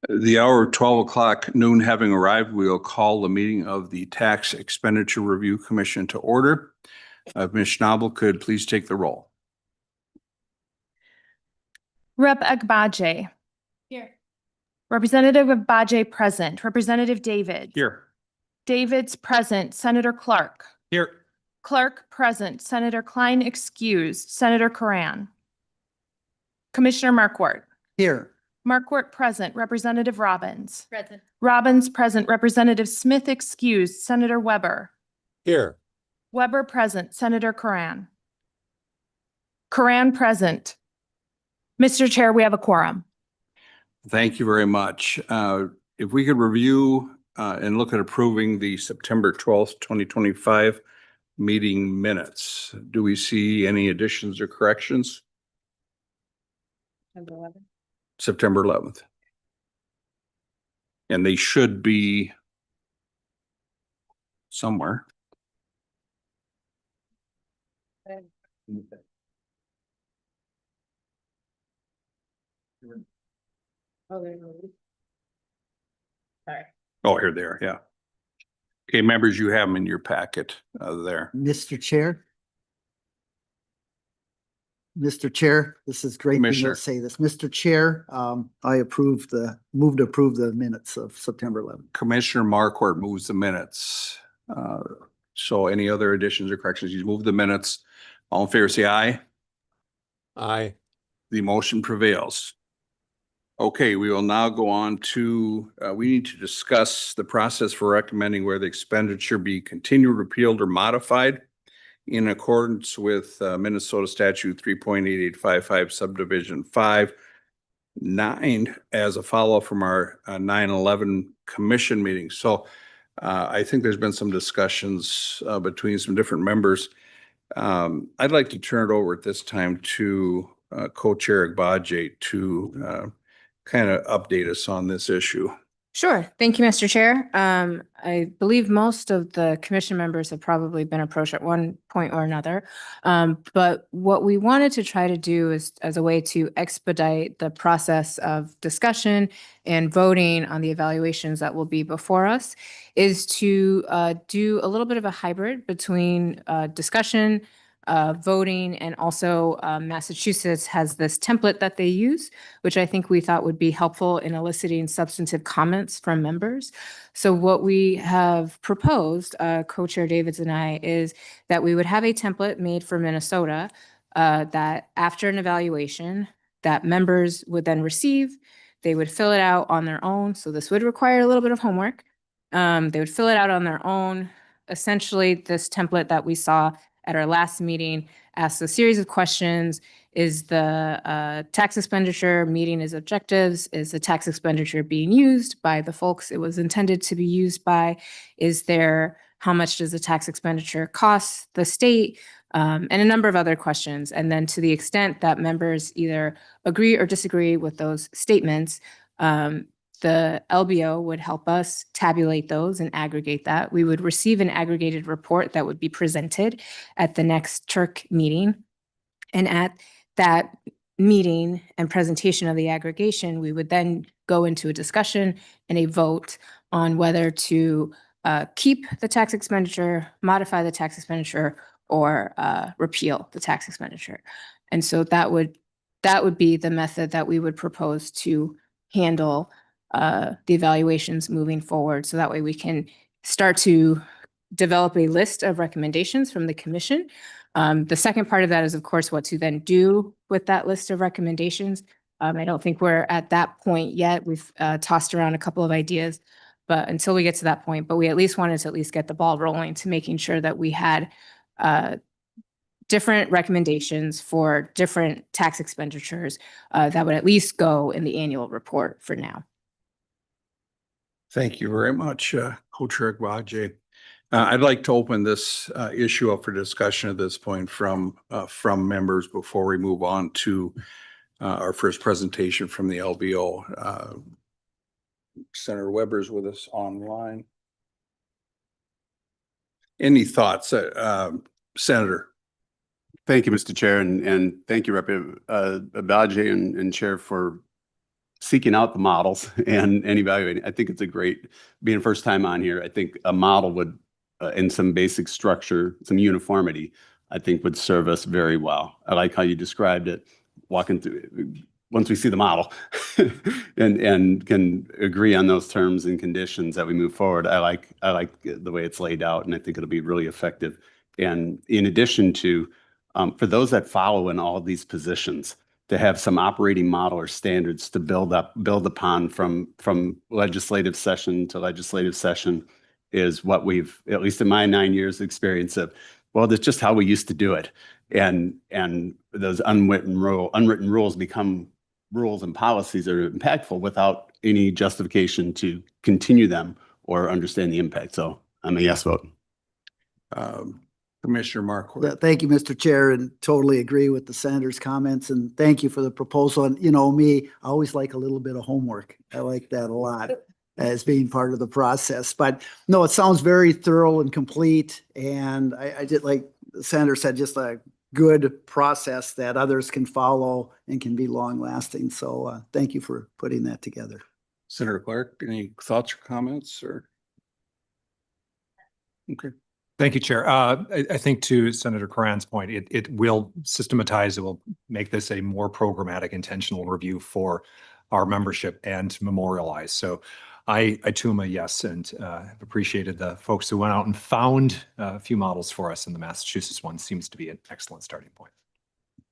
The hour of 12 o'clock noon having arrived, we will call the meeting of the Tax Expenditure Review Commission to order. Ms. Schnabel could please take the roll. Rep. Agbaje. Here. Representative Agbaje present. Representative David. Here. David's present. Senator Clark. Here. Clark present. Senator Klein excused. Senator Karan. Commissioner Markwart. Here. Markwart present. Representative Robbins. Present. Robbins present. Representative Smith excused. Senator Weber. Here. Weber present. Senator Karan. Karan present. Mr. Chair, we have a quorum. Thank you very much. If we could review and look at approving the September 12th, 2025 meeting minutes. Do we see any additions or corrections? September 11th. And they should be somewhere. Sorry. Oh, here they are. Yeah. Okay, members, you have them in your packet there. Mr. Chair. Mr. Chair, this is great Commissioner. to say this. Mr. Chair, I move to approve the minutes of September 11th. Commissioner Markwart moves the minutes. So any other additions or corrections? You move the minutes. All in favor, say aye. Aye. The motion prevails. Okay, we will now go on to, we need to discuss the process for recommending whether the expenditure be continued, repealed, or modified in accordance with Minnesota Statute 3.8855 Subdivision 5.9 as a follow-up from our 9/11 commission meeting. So I think there's been some discussions between some different members. I'd like to turn it over at this time to Co-Chair Agbaje to kind of update us on this issue. Sure. Thank you, Mr. Chair. I believe most of the commission members have probably been approached at one point or another. But what we wanted to try to do is as a way to expedite the process of discussion and voting on the evaluations that will be before us is to do a little bit of a hybrid between discussion, voting, and also Massachusetts has this template that they use, which I think we thought would be helpful in eliciting substantive comments from members. So what we have proposed, Co-Chair Davids and I, is that we would have a template made for Minnesota that after an evaluation that members would then receive, they would fill it out on their own. So this would require a little bit of homework. They would fill it out on their own. Essentially, this template that we saw at our last meeting asks a series of questions. Is the tax expenditure meeting its objectives? Is the tax expenditure being used by the folks it was intended to be used by? How much does the tax expenditure cost the state? And a number of other questions. And then to the extent that members either agree or disagree with those statements, the LBO would help us tabulate those and aggregate that. We would receive an aggregated report that would be presented at the next TERC meeting. And at that meeting and presentation of the aggregation, we would then go into a discussion and a vote on whether to keep the tax expenditure, modify the tax expenditure, or repeal the tax expenditure. And so that would be the method that we would propose to handle the evaluations moving forward. So that way we can start to develop a list of recommendations from the commission. The second part of that is, of course, what to then do with that list of recommendations. I don't think we're at that point yet. We've tossed around a couple of ideas, but until we get to that point, but we at least wanted to at least get the ball rolling to making sure that we had different recommendations for different tax expenditures that would at least go in the annual report for now. Thank you very much, Co-Chair Agbaje. I'd like to open this issue up for discussion at this point from members before we move on to our first presentation from the LBO. Senator Weber's with us online. Any thoughts, Senator? Thank you, Mr. Chair, and thank you, Rep. Agbaje and Chair for seeking out the models and evaluating. I think it's a great, being first time on here, I think a model would, in some basic structure, some uniformity, I think would serve us very well. I like how you described it, walking through, once we see the model and can agree on those terms and conditions that we move forward. I like the way it's laid out, and I think it'll be really effective. And in addition to, for those that follow in all of these positions, to have some operating model or standards to build upon from legislative session to legislative session is what we've, at least in my 9 years experience of, well, that's just how we used to do it. And those unwritten rules become rules and policies that are impactful without any justification to continue them or understand the impact. So I'm a yes vote. Commissioner Markworth. Thank you, Mr. Chair, and totally agree with the senator's comments, and thank you for the proposal. And you know me, I always like a little bit of homework. I like that a lot as being part of the process. But no, it sounds very thorough and complete. And I did, like the senator said, just a good process that others can follow and can be long lasting. So thank you for putting that together. Senator Clark, any thoughts or comments or? Okay. Thank you, Chair. I think to Senator Karan's point, it will systematize, it will make this a more programmatic, intentional review for our membership and memorialize. So I too am a yes, and have appreciated the folks who went out and found a few models for us, and the Massachusetts one seems to be an excellent starting point.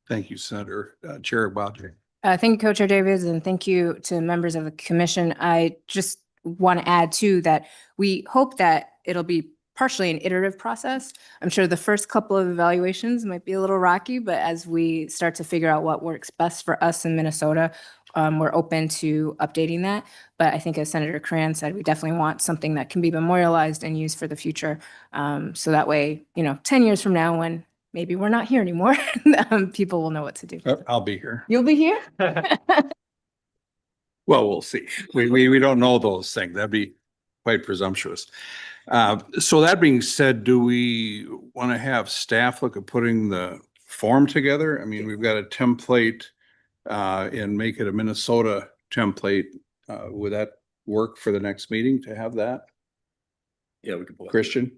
Thank you, Senator. Chair Agbaje. Thank you, Co-Chair Davids, and thank you to members of the commission. I just want to add too that we hope that it'll be partially an iterative process. I'm sure the first couple of evaluations might be a little rocky, but as we start to figure out what works best for us in Minnesota, we're open to updating that. But I think as Senator Karan said, we definitely want something that can be memorialized and used for the future. So that way, 10 years from now, when maybe we're not here anymore, people will know what to do. I'll be here. You'll be here? Well, we'll see. We don't know those things. That'd be quite presumptuous. So that being said, do we want to have staff look at putting the form together? I mean, we've got a template and make it a Minnesota template. Would that work for the next meeting to have that? Yeah, we can pull it. Christian?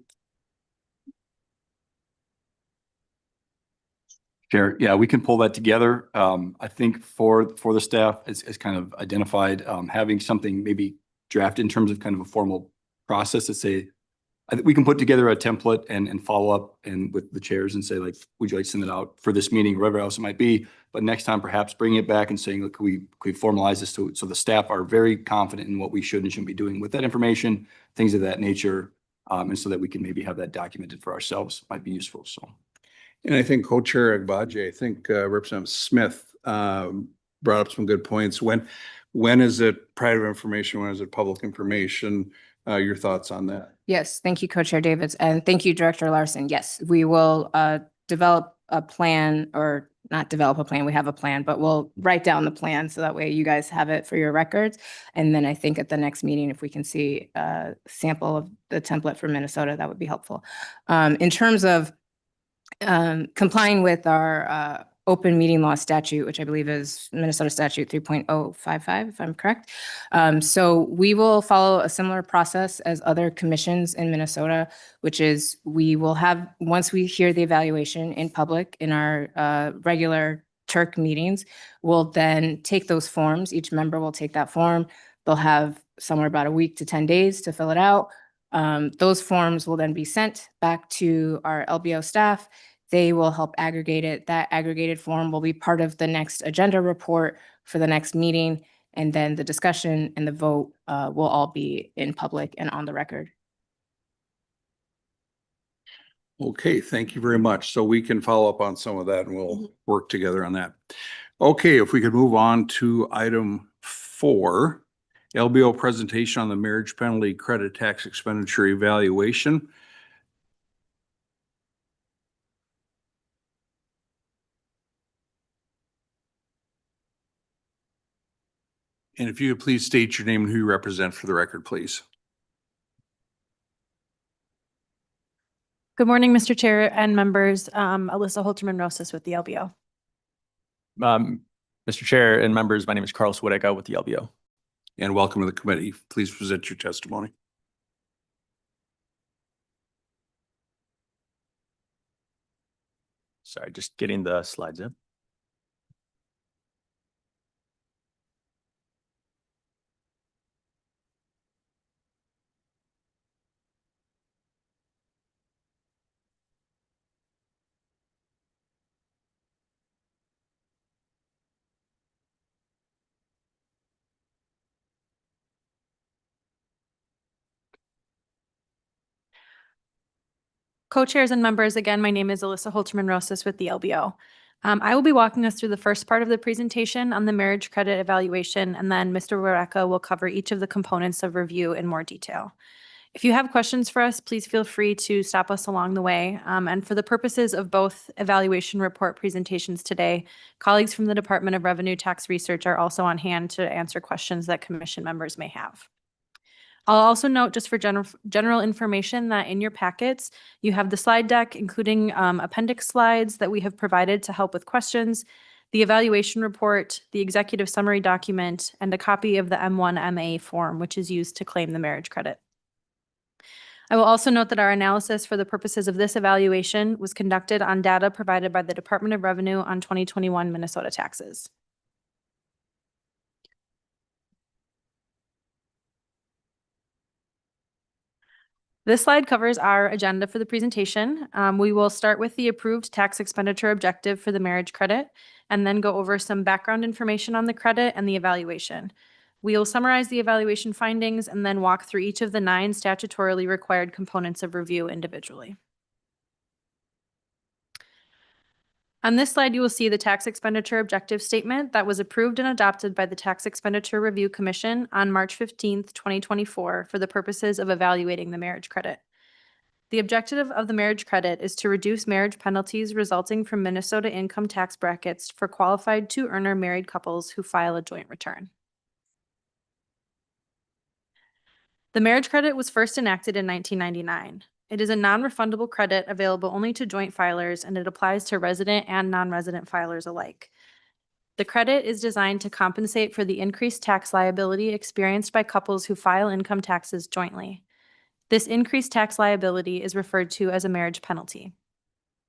Chair, yeah, we can pull that together. I think for the staff, as kind of identified, having something maybe drafted in terms of kind of a formal process to say, I think we can put together a template and follow up and with the chairs and say, like, would you like to send it out for this meeting, whatever else it might be. But next time, perhaps bring it back and saying, look, could we formalize this so the staff are very confident in what we should and shouldn't be doing with that information, things of that nature, and so that we can maybe have that documented for ourselves might be useful. So. And I think Co-Chair Agbaje, I think Representative Smith brought up some good points. When is it private information? When is it public information? Your thoughts on that? Yes, thank you, Co-Chair Davids, and thank you, Director Larson. Yes, we will develop a plan, or not develop a plan, we have a plan, but we'll write down the plan so that way you guys have it for your records. And then I think at the next meeting, if we can see a sample of the template for Minnesota, that would be helpful. In terms of complying with our open meeting law statute, which I believe is Minnesota statute 3.055, if I'm correct. So we will follow a similar process as other commissions in Minnesota, which is we will have, once we hear the evaluation in public in our regular TERC meetings, we'll then take those forms. Each member will take that form. They'll have somewhere about a week to 10 days to fill it out. Those forms will then be sent back to our LBO staff. They will help aggregate it. That aggregated form will be part of the next agenda report for the next meeting. And then the discussion and the vote will all be in public and on the record. Okay, thank you very much. So we can follow up on some of that and we'll work together on that. Okay, if we could move on to item 4, LBO presentation on the marriage penalty credit tax expenditure evaluation. And if you could please state your name and who you represent for the record, please. Good morning, Mr. Chair and members. Alyssa Holterman-Rosas with the LBO. Mr. Chair and members, my name is Carlos Whiteka with the LBO. And welcome to the committee. Please present your testimony. Sorry, just getting the slides in. Co-chairs and members, again, my name is Alyssa Holterman Rosas with the LBO. I will be walking us through the first part of the presentation on the marriage credit evaluation, and then Mr. Wareka will cover each of the components of review in more detail. If you have questions for us, please feel free to stop us along the way. And for the purposes of both evaluation report presentations today, colleagues from the Department of Revenue Tax Research are also on hand to answer questions that commission members may have. I'll also note, just for general information, that in your packets, you have the slide deck, including appendix slides that we have provided to help with questions, the evaluation report, the executive summary document, and a copy of the M1MA form, which is used to claim the marriage credit. I will also note that our analysis for the purposes of this evaluation was conducted on data provided by the Department of Revenue on 2021 Minnesota taxes. This slide covers our agenda for the presentation. We will start with the approved tax expenditure objective for the marriage credit, and then go over some background information on the credit and the evaluation. We will summarize the evaluation findings and then walk through each of the 9 statutorily required components of review individually. On this slide, you will see the tax expenditure objective statement that was approved and adopted by the Tax Expenditure Review Commission on March 15th, 2024 for the purposes of evaluating the marriage credit. The objective of the marriage credit is to reduce marriage penalties resulting from Minnesota income tax brackets for qualified two-earner married couples who file a joint return. The marriage credit was first enacted in 1999. It is a non-refundable credit available only to joint filers, and it applies to resident and non-resident filers alike. The credit is designed to compensate for the increased tax liability experienced by couples who file income taxes jointly. This increased tax liability is referred to as a marriage penalty.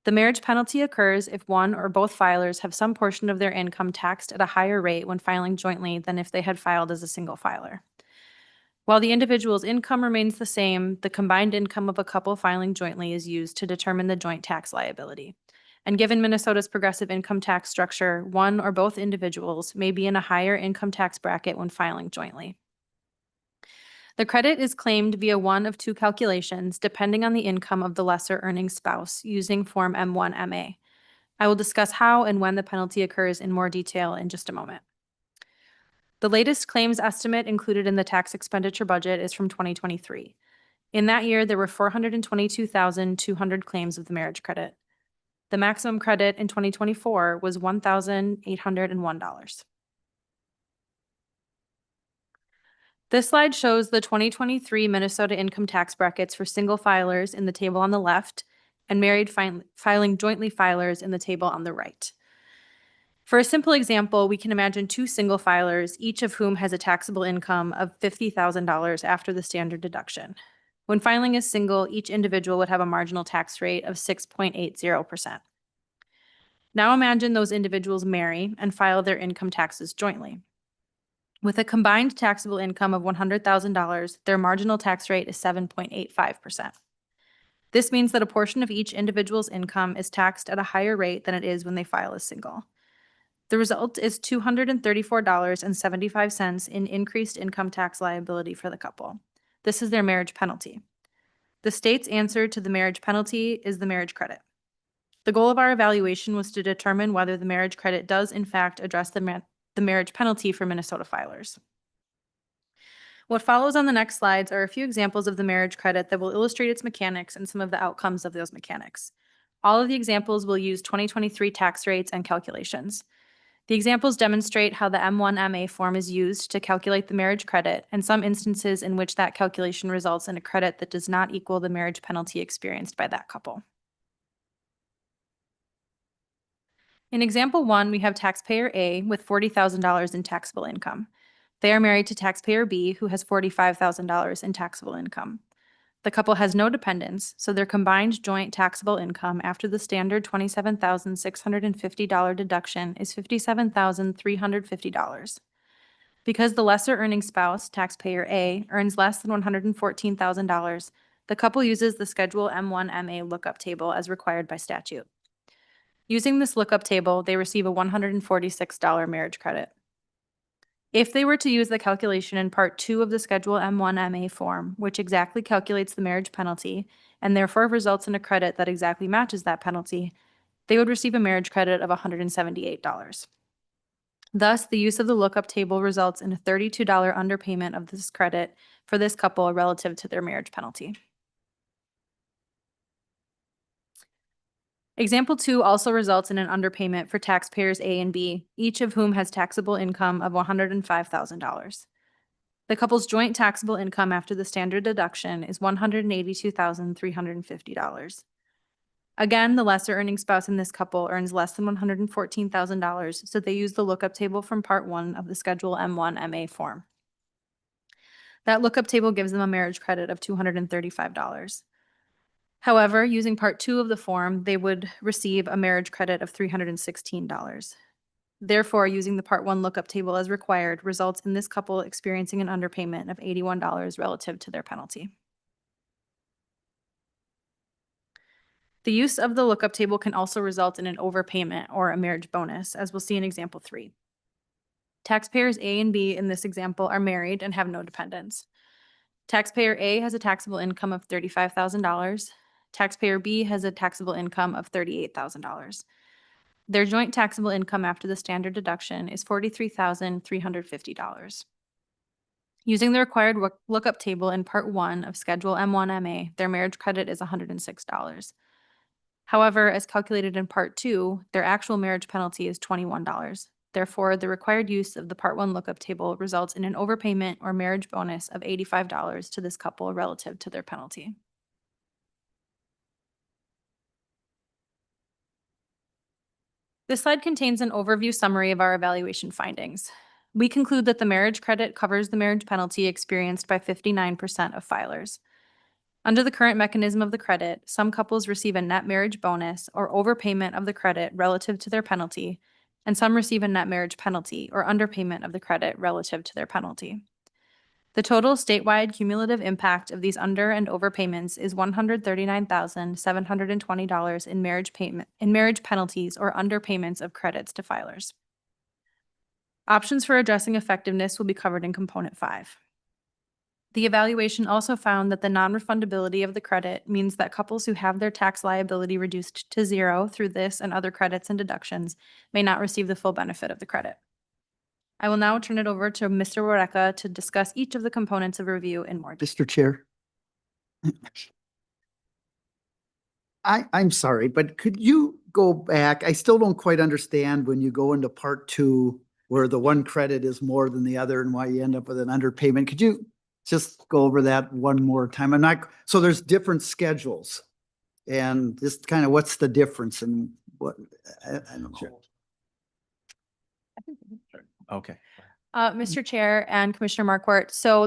The marriage penalty occurs if one or both filers have some portion of their income taxed at a higher rate when filing jointly than if they had filed as a single filer. While the individual's income remains the same, the combined income of a couple filing jointly is used to determine the joint tax liability. And given Minnesota's progressive income tax structure, one or both individuals may be in a higher income tax bracket when filing jointly. The credit is claimed via one of 2 calculations, depending on the income of the lesser earning spouse, using Form M1MA. I will discuss how and when the penalty occurs in more detail in just a moment. The latest claims estimate included in the tax expenditure budget is from 2023. In that year, there were 422,200 claims of the marriage credit. The maximum credit in 2024 was $1,801. This slide shows the 2023 Minnesota income tax brackets for single filers in the table on the left and married filing jointly filers in the table on the right. For a simple example, we can imagine 2 single filers, each of whom has a taxable income of $50,000 after the standard deduction. When filing as single, each individual would have a marginal tax rate of 6.80%. Now imagine those individuals marry and file their income taxes jointly. With a combined taxable income of $100,000, their marginal tax rate is 7.85%. This means that a portion of each individual's income is taxed at a higher rate than it is when they file as single. The result is $234.75 in increased income tax liability for the couple. This is their marriage penalty. The state's answer to the marriage penalty is the marriage credit. The goal of our evaluation was to determine whether the marriage credit does in fact address the marriage penalty for Minnesota filers. What follows on the next slides are a few examples of the marriage credit that will illustrate its mechanics and some of the outcomes of those mechanics. All of the examples will use 2023 tax rates and calculations. The examples demonstrate how the M1MA form is used to calculate the marriage credit, and some instances in which that calculation results in a credit that does not equal the marriage penalty experienced by that couple. In example one, we have taxpayer A with $40,000 in taxable income. They are married to taxpayer B, who has $45,000 in taxable income. The couple has no dependents, so their combined joint taxable income after the standard $27,650 deduction is $57,350. Because the lesser earning spouse, taxpayer A, earns less than $114,000, the couple uses the Schedule M1MA lookup table as required by statute. Using this lookup table, they receive a $146 marriage credit. If they were to use the calculation in Part 2 of the Schedule M1MA form, which exactly calculates the marriage penalty and therefore results in a credit that exactly matches that penalty, they would receive a marriage credit of $178. Thus, the use of the lookup table results in a $32 underpayment of this credit for this couple relative to their marriage penalty. Example 2 also results in an underpayment for taxpayers A and B, each of whom has taxable income of $105,000. The couple's joint taxable income after the standard deduction is $182,350. Again, the lesser earning spouse in this couple earns less than $114,000, so they use the lookup table from Part 1 of the Schedule M1MA form. That lookup table gives them a marriage credit of $235. However, using Part 2 of the form, they would receive a marriage credit of $316. Therefore, using the Part 1 lookup table as required results in this couple experiencing an underpayment of $81 relative to their penalty. The use of the lookup table can also result in an overpayment or a marriage bonus, as we'll see in example 3. Taxpayers A and B in this example are married and have no dependents. Taxpayer A has a taxable income of $35,000. Taxpayer B has a taxable income of $38,000. Their joint taxable income after the standard deduction is $43,350. Using the required lookup table in Part 1 of Schedule M1MA, their marriage credit is $106. However, as calculated in Part 2, their actual marriage penalty is $21. Therefore, the required use of the Part 1 lookup table results in an overpayment or marriage bonus of $85 to this couple relative to their penalty. This slide contains an overview summary of our evaluation findings. We conclude that the marriage credit covers the marriage penalty experienced by 59% of filers. Under the current mechanism of the credit, some couples receive a net marriage bonus or overpayment of the credit relative to their penalty, and some receive a net marriage penalty or underpayment of the credit relative to their penalty. The total statewide cumulative impact of these under and overpayments is $139,720 in marriage penalties or underpayments of credits to filers. Options for addressing effectiveness will be covered in Component 5. The evaluation also found that the non-refundability of the credit means that couples who have their tax liability reduced to zero through this and other credits and deductions may not receive the full benefit of the credit. I will now turn it over to Mr. Wareka to discuss each of the components of review in more detail. Mr. Chair. I'm sorry, but could you go back? I still don't quite understand when you go into Part 2 where the one credit is more than the other and why you end up with an underpayment. Could you just go over that one more time? So there's different schedules and just kind of what's the difference and what, I don't know. Okay. Mr. Chair and Commissioner Marquardt, so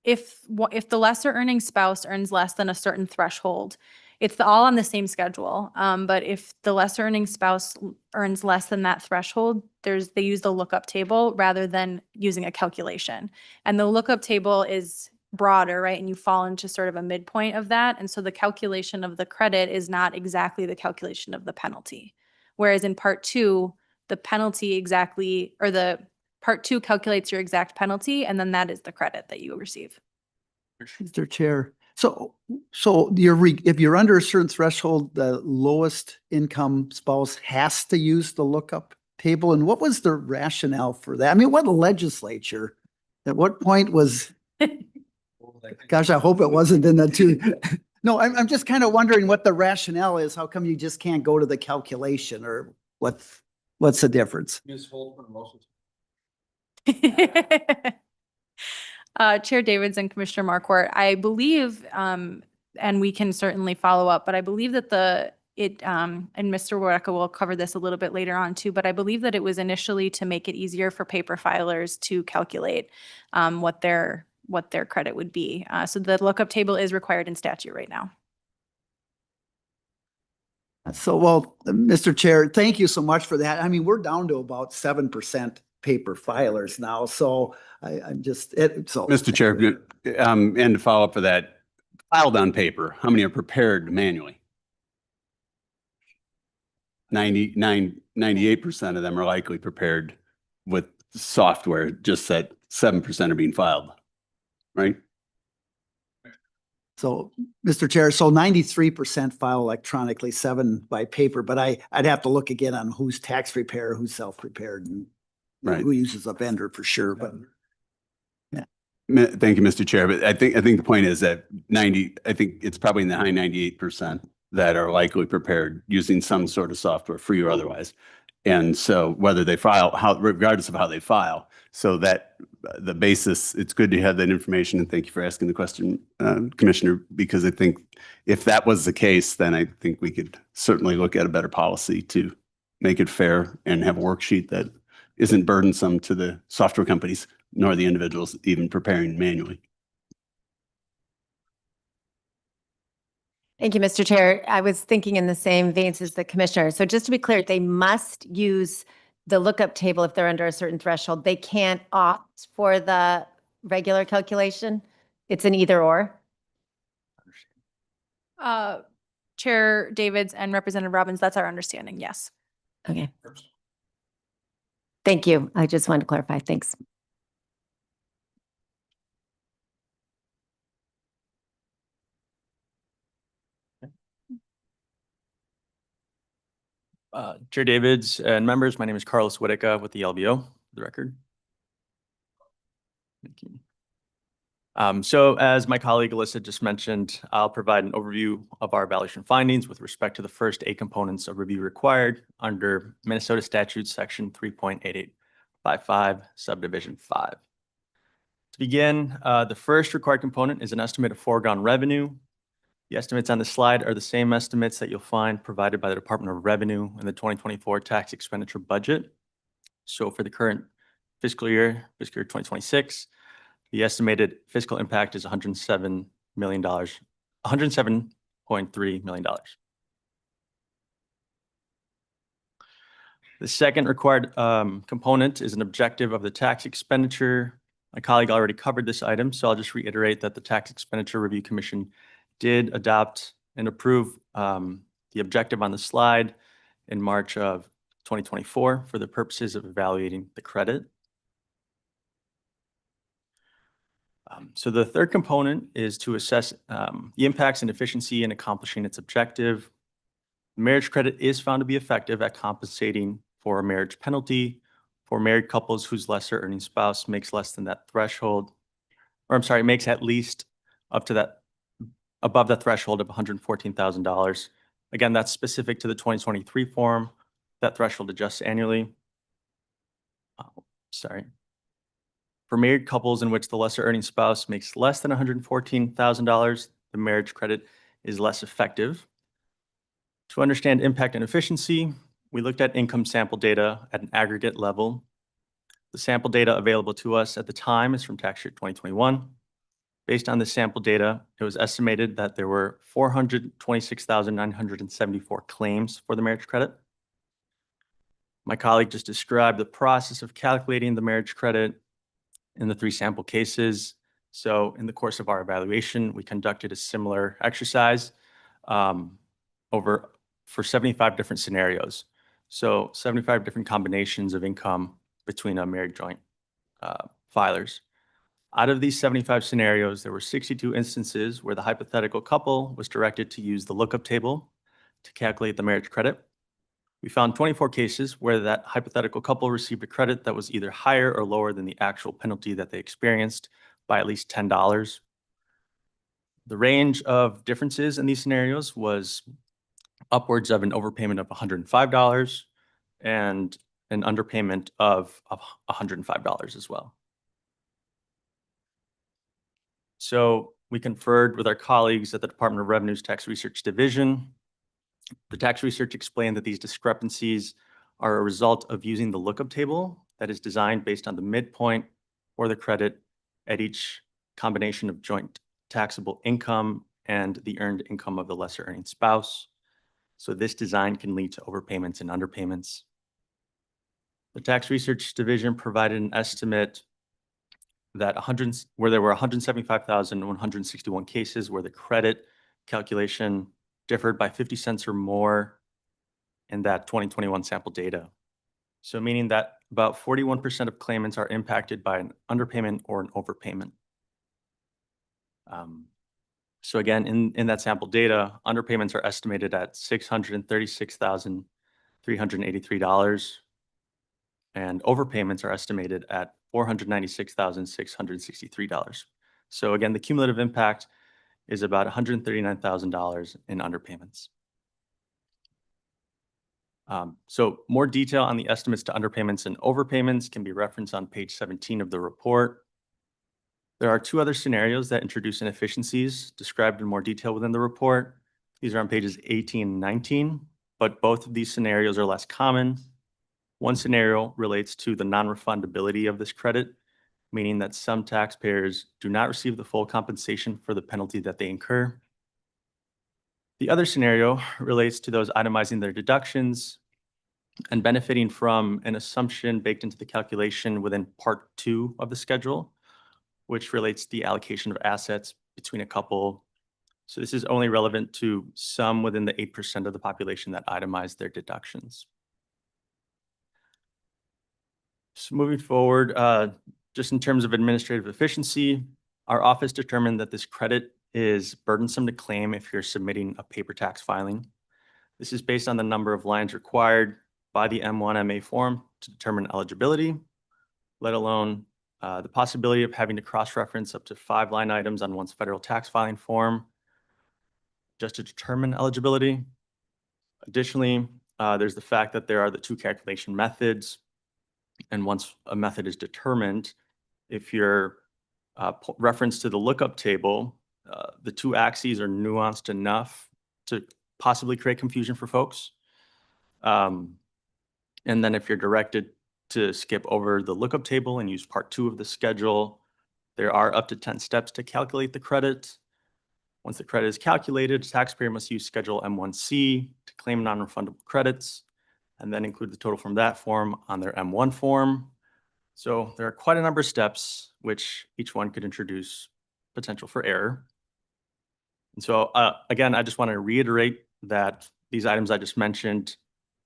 if the lesser earning spouse earns less than a certain threshold, it's all on the same schedule. But if the lesser earning spouse earns less than that threshold, they use the lookup table rather than using a calculation. And the lookup table is broader, right? And you fall into sort of a midpoint of that. And so the calculation of the credit is not exactly the calculation of the penalty. Whereas in Part 2, the penalty exactly, or the Part 2 calculates your exact penalty, and then that is the credit that you receive. Mr. Chair, so if you're under a certain threshold, the lowest income spouse has to use the lookup table. And what was the rationale for that? I mean, what legislature? At what point was? Gosh, I hope it wasn't in the two. No, I'm just kind of wondering what the rationale is. How come you just can't go to the calculation, or what's the difference? Ms. Holtzman, Chair Davids and Commissioner Marquardt, I believe, and we can certainly follow up, but I believe that and Mr. Wareka will cover this a little bit later on too, but I believe that it was initially to make it easier for paper filers to calculate what their credit would be. So the lookup table is required in statute right now. So, well, Mr. Chair, thank you so much for that. I mean, we're down to about 7% paper filers now, so I'm just, so. Mr. Chair, and to follow up for that, filed on paper, how many are prepared manually? 98% of them are likely prepared with software, just that 7% are being filed, right? So, Mr. Chair, so 93% file electronically, 7 by paper, but I'd have to look again on who's tax preparer, who's self-prepared, and Right. who uses a vendor for sure, but. Thank you, Mr. Chair. But I think the point is that I think it's probably in the high 98% that are likely prepared using some sort of software, free or otherwise. And so whether they file, regardless of how they file, so that the basis, it's good to have that information. And thank you for asking the question, Commissioner, because I think if that was the case, then I think we could certainly look at a better policy to make it fair and have a worksheet that isn't burdensome to the software companies, nor the individuals even preparing manually. Thank you, Mr. Chair. I was thinking in the same veins as the commissioner. So just to be clear, they must use the lookup table if they're under a certain threshold. They can't opt for the regular calculation. It's an either or. Chair Davids and Representative Robbins, that's our understanding, yes. Okay. Thank you. I just wanted to clarify. Thanks. Chair Davids and members, my name is Carlos Whitaker with the LBO, for the record. Thank you. So as my colleague Alyssa just mentioned, I'll provide an overview of our evaluation findings with respect to the first 8 components of review required under Minnesota Statute Section 3.8855, Subdivision 5. To begin, the first required component is an estimate of foregone revenue. The estimates on the slide are the same estimates that you'll find provided by the Department of Revenue in the 2024 tax expenditure budget. So for the current fiscal year 2026, the estimated fiscal impact is $107 million, $107.3 million. The second required component is an objective of the tax expenditure. My colleague already covered this item, so I'll just reiterate that the Tax Expenditure Review Commission did adopt and approve the objective on the slide in March of 2024 for the purposes of evaluating the credit. So the third component is to assess the impacts and efficiency in accomplishing its objective. The marriage credit is found to be effective at compensating for a marriage penalty for married couples whose lesser earning spouse makes less than that threshold, or I'm sorry, makes at least up to that, above the threshold of $114,000. Again, that's specific to the 2023 form. That threshold adjusts annually. For married couples in which the lesser earning spouse makes less than $114,000, the marriage credit is less effective. To understand impact and efficiency, we looked at income sample data at an aggregate level. The sample data available to us at the time is from tax year 2021. Based on the sample data, it was estimated that there were 426,974 claims for the marriage credit. My colleague just described the process of calculating the marriage credit in the 3 sample cases. So in the course of our evaluation, we conducted a similar exercise for 75 different scenarios. So 75 different combinations of income between a married joint filers. Out of these 75 scenarios, there were 62 instances where the hypothetical couple was directed to use the lookup table to calculate the marriage credit. We found 24 cases where that hypothetical couple received a credit that was either higher or lower than the actual penalty that they experienced by at least $10. The range of differences in these scenarios was upwards of an overpayment of $105 and an underpayment of $105 as well. So we conferred with our colleagues at the Department of Revenue's Tax Research Division, The tax research explained that these discrepancies are a result of using the lookup table that is designed based on the midpoint or the credit at each combination of joint taxable income and the earned income of the lesser earning spouse. So this design can lead to overpayments and underpayments. The tax research division provided an estimate that where there were 175,161 cases where the credit calculation differed by 50 cents or more in that 2021 sample data. So meaning that about 41% of claimants are impacted by an underpayment or an overpayment. So again, in that sample data, underpayments are estimated at $636,383, and overpayments are estimated at $496,663. So again, the cumulative impact is about $139,000 in underpayments. So more detail on the estimates to underpayments and overpayments can be referenced on page 17 of the report. There are two other scenarios that introduce inefficiencies described in more detail within the report. These are on pages 18 and 19, but both of these scenarios are less common. One scenario relates to the non-refundability of this credit, meaning that some taxpayers do not receive the full compensation for the penalty that they incur. The other scenario relates to those itemizing their deductions and benefiting from an assumption baked into the calculation within Part 2 of the schedule, which relates to the allocation of assets between a couple. So this is only relevant to some within the 8% of the population that itemize their deductions. So moving forward, just in terms of administrative efficiency, our office determined that this credit is burdensome to claim if you're submitting a paper tax filing. This is based on the number of lines required by the M1MA form to determine eligibility, let alone the possibility of having to cross-reference up to 5 line items on one's federal tax filing form just to determine eligibility. Additionally, there's the fact that there are the 2 calculation methods, and once a method is determined, if you're referenced to the lookup table, the 2 axes are nuanced enough to possibly create confusion for folks. And then if you're directed to skip over the lookup table and use Part 2 of the schedule, there are up to 10 steps to calculate the credit. Once the credit is calculated, taxpayer must use Schedule M1C to claim non-refundable credits, and then include the total from that form on their M1 form. So there are quite a number of steps, which each one could introduce potential for error. And so again, I just want to reiterate that these items I just mentioned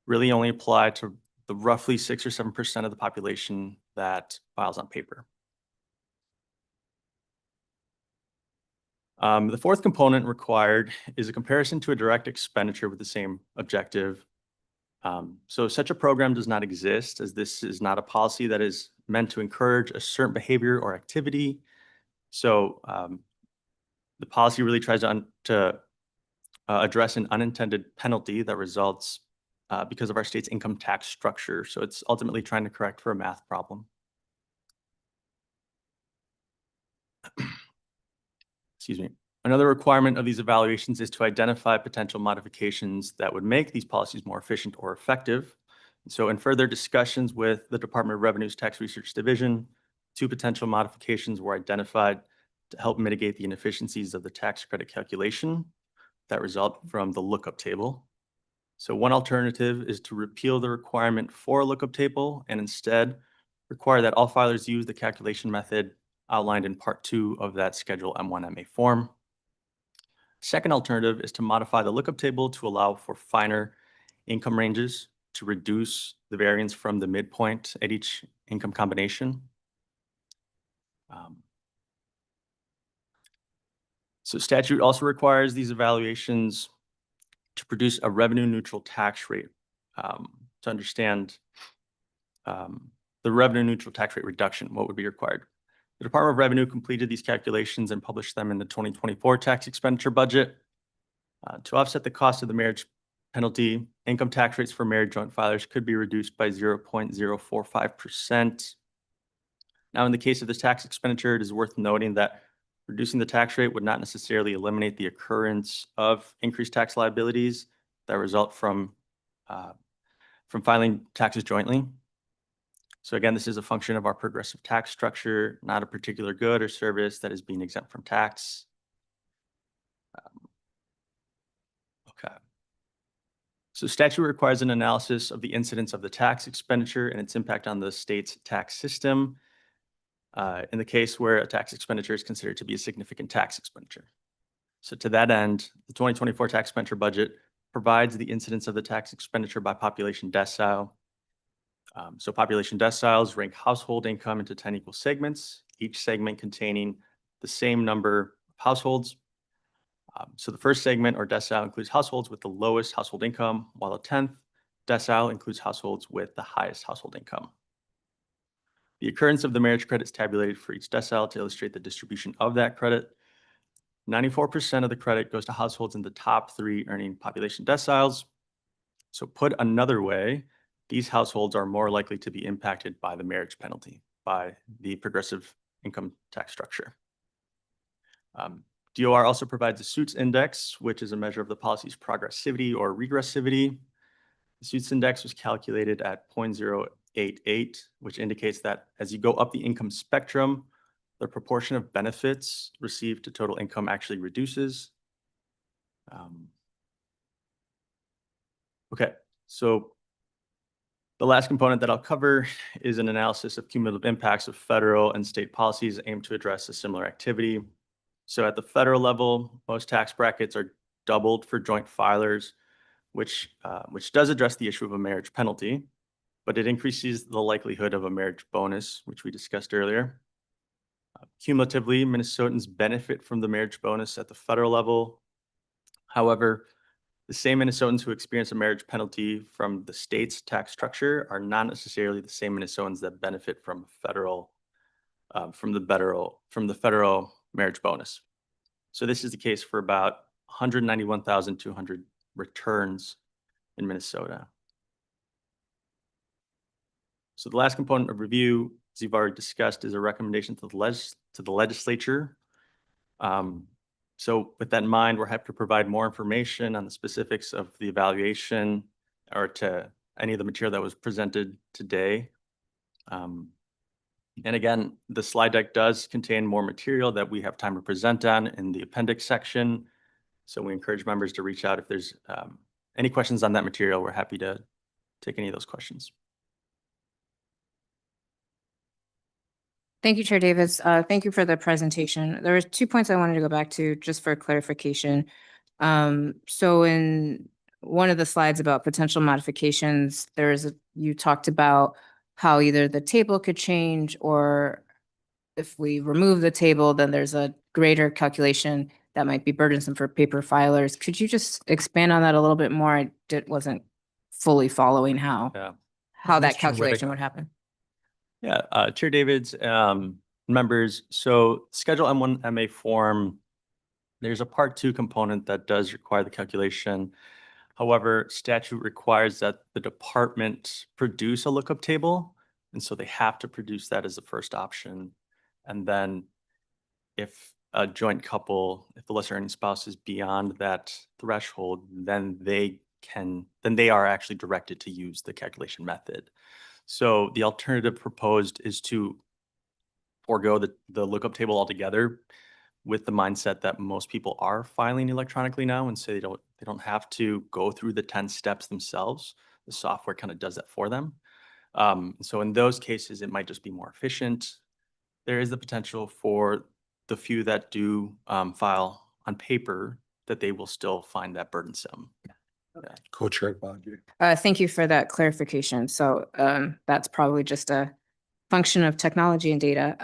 really only apply to the roughly 6 or 7% of the population that files on paper. The fourth component required is a comparison to a direct expenditure with the same objective. So such a program does not exist, as this is not a policy that is meant to encourage a certain behavior or activity. So the policy really tries to address an unintended penalty that results because of our state's income tax structure. So it's ultimately trying to correct for a math problem. Excuse me. Another requirement of these evaluations is to identify potential modifications that would make these policies more efficient or effective. And so in further discussions with the Department of Revenue's Tax Research Division, 2 potential modifications were identified to help mitigate the inefficiencies of the tax credit calculation that result from the lookup table. So one alternative is to repeal the requirement for a lookup table and instead require that all filers use the calculation method outlined in Part 2 of that Schedule M1MA form. Second alternative is to modify the lookup table to allow for finer income ranges to reduce the variance from the midpoint at each income combination. So statute also requires these evaluations to produce a revenue neutral tax rate. To understand the revenue neutral tax rate reduction, what would be required? The Department of Revenue completed these calculations and published them in the 2024 tax expenditure budget. To offset the cost of the marriage penalty, income tax rates for married joint filers could be reduced by 0.045%. Now, in the case of this tax expenditure, it is worth noting that reducing the tax rate would not necessarily eliminate the occurrence of increased tax liabilities, that result from filing taxes jointly. So again, this is a function of our progressive tax structure, not a particular good or service that is being exempt from tax. Okay. So statute requires an analysis of the incidence of the tax expenditure and its impact on the state's tax system in the case where a tax expenditure is considered to be a significant tax expenditure. So to that end, the 2024 tax expenditure budget provides the incidence of the tax expenditure by population decile. So population deciles rank household income into 10 equal segments, each segment containing the same number of households. So the first segment or decile includes households with the lowest household income, while the 10th decile includes households with the highest household income. The occurrence of the marriage credit is tabulated for each decile to illustrate the distribution of that credit. 94% of the credit goes to households in the top 3 earning population deciles. So put another way, these households are more likely to be impacted by the marriage penalty, by the progressive income tax structure. DOR also provides a suits index, which is a measure of the policy's progressivity or regressivity. The suits index was calculated at 0.088, which indicates that as you go up the income spectrum, the proportion of benefits received to total income actually reduces. Okay, so the last component that I'll cover is an analysis of cumulative impacts of federal and state policies aimed to address a similar activity. So at the federal level, most tax brackets are doubled for joint filers, which does address the issue of a marriage penalty, but it increases the likelihood of a marriage bonus, which we discussed earlier. Cumulatively, Minnesotans benefit from the marriage bonus at the federal level. However, the same Minnesotans who experience a marriage penalty from the state's tax structure are not necessarily the same Minnesotans that benefit from the federal marriage bonus. So this is the case for about 191,200 returns in Minnesota. So the last component of review, as you've already discussed, is a recommendation to the legislature. So with that in mind, we're happy to provide more information on the specifics of the evaluation or to any of the material that was presented today. And again, the slide deck does contain more material that we have time to present on in the appendix section. So we encourage members to reach out if there's any questions on that material. We're happy to take any of those questions. Thank you, Chair Davis. Thank you for the presentation. There were 2 points I wanted to go back to just for clarification. So in one of the slides about potential modifications, you talked about how either the table could change, or if we remove the table, then there's a greater calculation that might be burdensome for paper filers. Could you just expand on that a little bit more? I wasn't fully following how that Mr. calculation Whittaker. would happen. Yeah, Chair Davids, members, so Schedule M1 MA form, there's a Part 2 component that does require the calculation. However, statute requires that the department produce a lookup table, and so they have to produce that as the first option. And then if a joint couple, if the lesser earning spouse is beyond that threshold, then they are actually directed to use the calculation method. So the alternative proposed is to forego the lookup table altogether, with the mindset that most people are filing electronically now, and so they don't have to go through the 10 steps themselves. The software kind of does that for them. So in those cases, it might just be more efficient. There is the potential for the few that do file on paper that they will still find that burdensome. Co-Chair Bodger. Thank you for that clarification. So that's probably just a function of technology and data.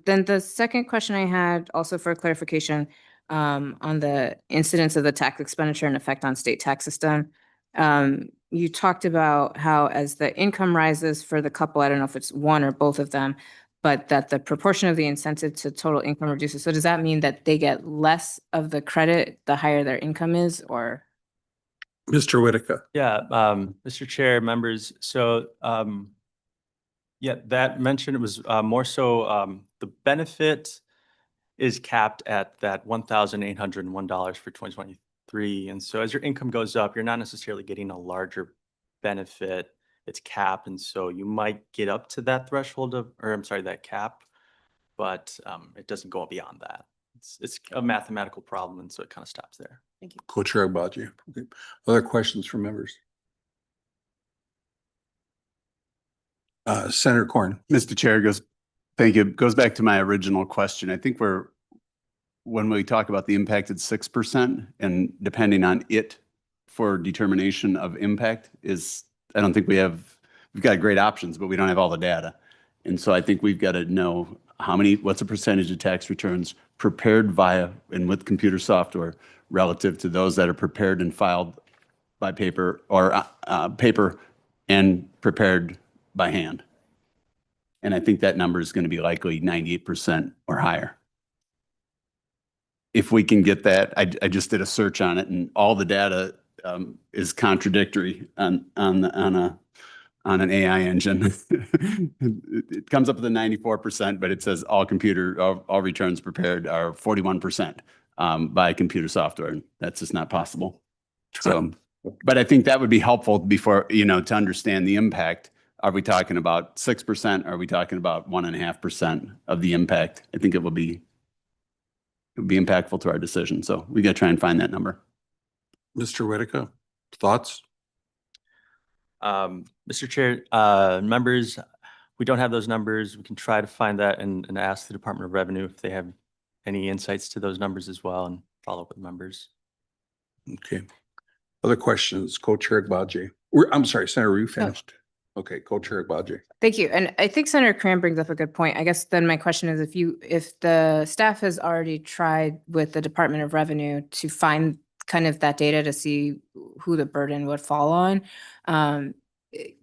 Then the second question I had, also for clarification, on the incidence of the tax expenditure and effect on state tax system. You talked about how as the income rises for the couple, I don't know if it's one or both of them, but that the proportion of the incentive to total income reduces. So does that mean that they get less of the credit the higher their income is, or? Mr. Whittaker. Yeah, Mr. Chair, members, so yeah, that mentioned it was more so the benefit is capped at that $1,801 for 2020 3. And so as your income goes up, you're not necessarily getting a larger benefit. It's capped. And so you might get up to that threshold of, or I'm sorry, that cap, but it doesn't go beyond that. It's a mathematical problem. And so it kind of stops there. Thank you. Co-Chair Agbaji. Okay. Other questions from members? Senator Corn. Mr. Chair, thank you. It goes back to my original question. I think when we talk about the impacted 6% and depending on it for determination of impact I don't think we've got great options, but we don't have all the data. And so I think we've got to know what's the percentage of tax returns prepared via and with computer software relative to those that are prepared and filed by paper or paper and prepared by hand. And I think that number is going to be likely 98% or higher. If we can get that, I just did a search on it, and all the data is contradictory on an AI engine. It comes up with a 94%, but it says all returns prepared are 41% by computer software. And that's just not possible. So, but I think that would be helpful before, to understand the impact. Are we talking about 6%? Are we talking about 1.5% of the impact? I think it would be impactful to our decision. So we got to try and find that number. Mr. Whitaker, thoughts? Mr. Chair, members, we don't have those numbers. We can try to find that and ask the Department of Revenue if they have any insights to those numbers as well and follow up with members. Okay. Other questions? Co-Chair Agbaji. I'm sorry, Senator, were you finished? Okay, Co-Chair Agbaji. Thank you. And I think Senator Cram brings up a good point. I guess then my question is if the staff has already tried with the Department of Revenue to find kind of that data to see who the burden would fall on,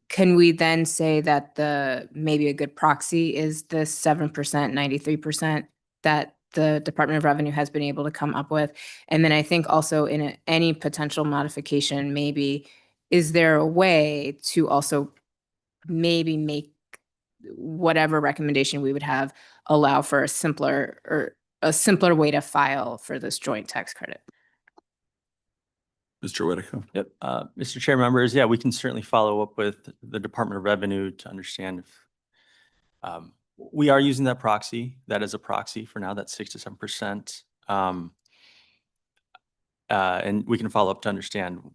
can we then say that maybe a good proxy is the 7%, 93% that the Department of Revenue has been able to come up with? And then I think also in any potential modification, maybe, is there a way to also maybe make whatever recommendation we would have allow for a simpler way to file for this joint tax credit? Mr. Whitaker. Yep. Mr. Chair, members, yeah, we can certainly follow up with the Department of Revenue to understand if we are using that proxy. That is a proxy for now, that's 6 to 7%. And we can follow up to understand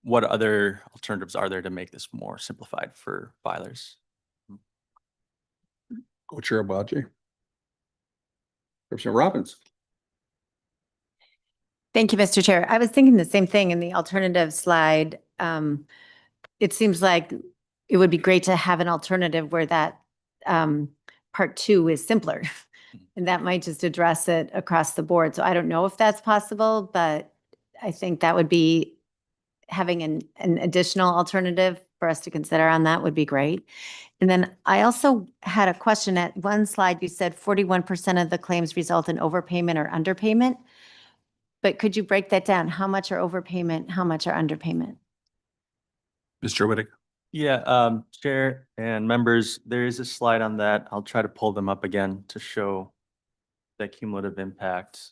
what other alternatives are there to make this more simplified for filers. Co-Chair Agbaji. Representative Robbins. Thank you, Mr. Chair. I was thinking the same thing in the alternative slide. It seems like it would be great to have an alternative where that part 2 is simpler. And that might just address it across the board. So I don't know if that's possible, but I think that would be having an additional alternative for us to consider on that would be great. And then I also had a question. At one slide, you said 41% of the claims result in overpayment or underpayment. But could you break that down? How much are overpayment? How much are underpayment? Mr. Whitaker. Yeah, Chair and members, there is a slide on that. I'll try to pull them up again to show the cumulative impact.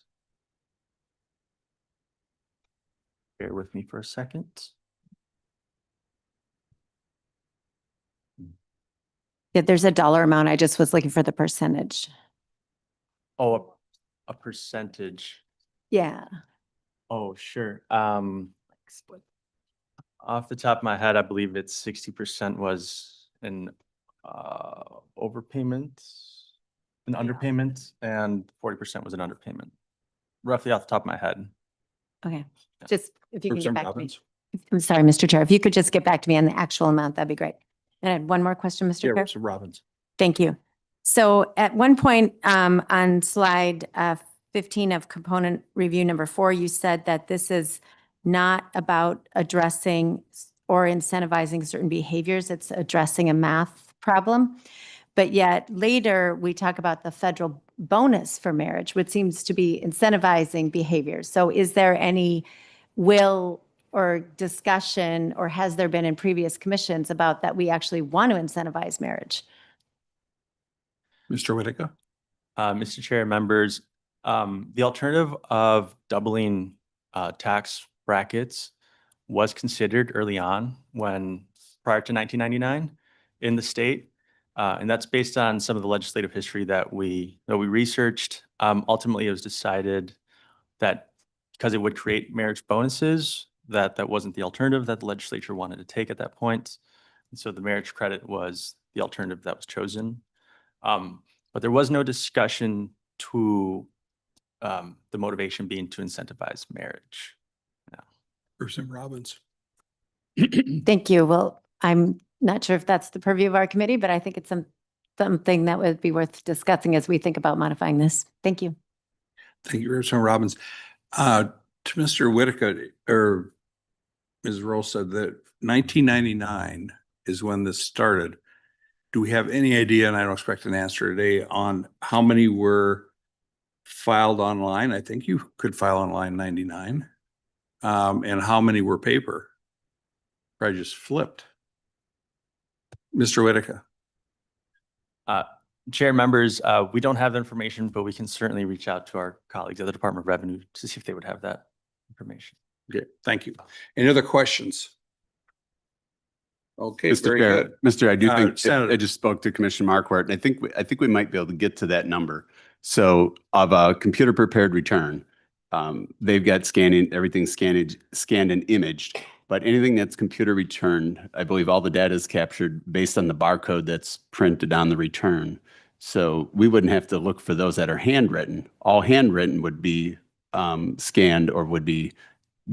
Bear with me for a second. Yeah, there's a dollar amount. I just was looking for the percentage. Oh, a percentage. Yeah. Oh, sure. Off the top of my head, I believe it's 60% was an overpayment, an underpayment, and 40% was an underpayment. Roughly off the top of my head. Okay. Just if you can get Representative back to me. Robbins. I'm sorry, Mr. Chair. If you could just get back to me on the actual amount, that'd be great. And I had one more question, Mr. Yeah, Chair. Representative Robbins. Thank you. So at one point on slide 15 of component review number 4, you said that this is not about addressing or incentivizing certain behaviors. It's addressing a math problem. But yet later we talk about the federal bonus for marriage, which seems to be incentivizing behaviors. So is there any will or discussion, or has there been in previous commissions about that we actually want to incentivize marriage? Mr. Whitaker. Mr. Chair, members, the alternative of doubling tax brackets was considered early on prior to 1999 in the state. And that's based on some of the legislative history that we researched. Ultimately, it was decided that because it would create marriage bonuses, that wasn't the alternative that the legislature wanted to take at that point. And so the marriage credit was the alternative that was chosen. But there was no discussion to the motivation being to incentivize marriage. Person Robbins. Thank you. Well, I'm not sure if that's the purview of our committee, but I think it's something that would be worth discussing as we think about modifying this. Thank you. Thank you, Representative Robbins. To Mr. Whitaker, or Ms. Rose said that 1999 is when this started. Do we have any idea, and I don't expect an answer today, on how many were filed online? I think you could file online 99. And how many were paper? Probably just flipped. Mr. Whitaker. Chair, members, we don't have the information, but we can certainly reach out to our colleagues at the Department of Revenue to see if they would have that information. Okay, thank you. Any other questions? Okay, Mr. very Chair, good. Mr. I do think Senator. I just spoke to Commissioner Marquardt, and I think we might be able to get to that number. So of a computer prepared return, they've got scanning, everything scanned and imaged, but anything that's computer returned, I believe all the data is captured based on the barcode that's printed on the return. So we wouldn't have to look for those that are handwritten. All handwritten would be scanned or would be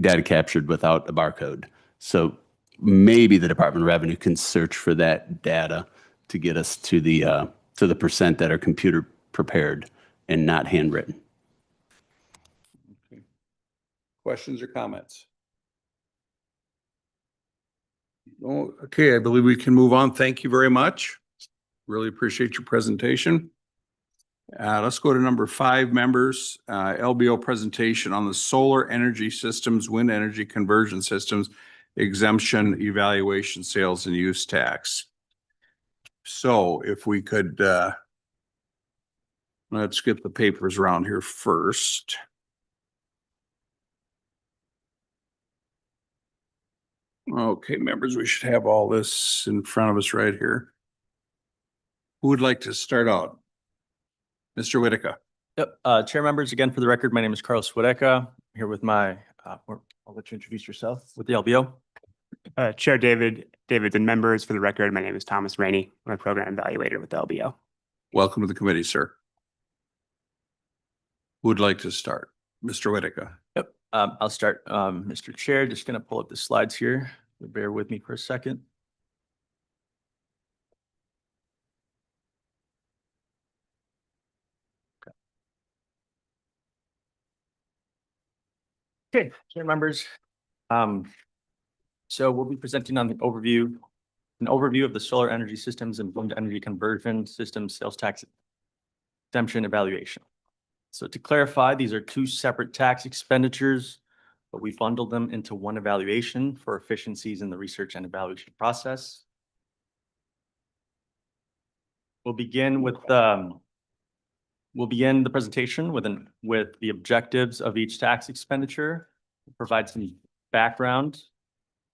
data captured without a barcode. So maybe the Department of Revenue can search for that data to get us to the percent that are computer prepared and not handwritten. Questions or comments? Oh, okay, I believe we can move on. Thank you very much. Really appreciate your presentation. Let's go to number 5, members. LBO presentation on the solar energy systems, wind energy conversion systems, exemption, evaluation, sales and use tax. So if we could, let's get the papers around here first. Okay, members, we should have all this in front of us right here. Who would like to start out? Mr. Whitaker. Yep. Chair, members, again, for the record, my name is Carlos Whitaker. Here with my, I'll let you introduce yourself with the LBO. Chair David and members, for the record, my name is Thomas Rainey. I'm a program evaluator with the LBO. Welcome to the committee, sir. Who would like to start? Mr. Whitaker. Yep. I'll start, Mr. Chair, just going to pull up the slides here. Bear with me for a second. Okay, chair members. So we'll be presenting on an overview of the solar energy systems and wind energy conversion systems sales tax exemption evaluation. So to clarify, these are 2 separate tax expenditures, but we bundled them into one evaluation for efficiencies in the research and evaluation process. We'll begin the presentation with the objectives of each tax expenditure, provide some background,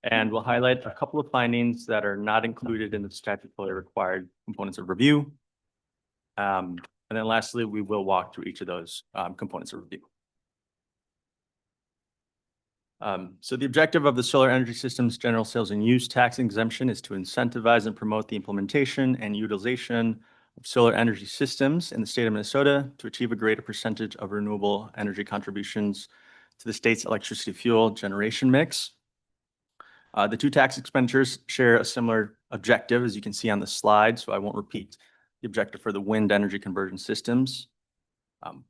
and we'll highlight a couple of findings that are not included in the statutorily required components of review. And then lastly, we will walk through each of those components of review. So the objective of the solar energy systems general sales and use tax exemption is to incentivize and promote the implementation and utilization of solar energy systems in the state of Minnesota to achieve a greater percentage of renewable energy contributions to the state's electricity fuel generation mix. The 2 tax expenditures share a similar objective, as you can see on the slide, so I won't repeat the objective for the wind energy conversion systems.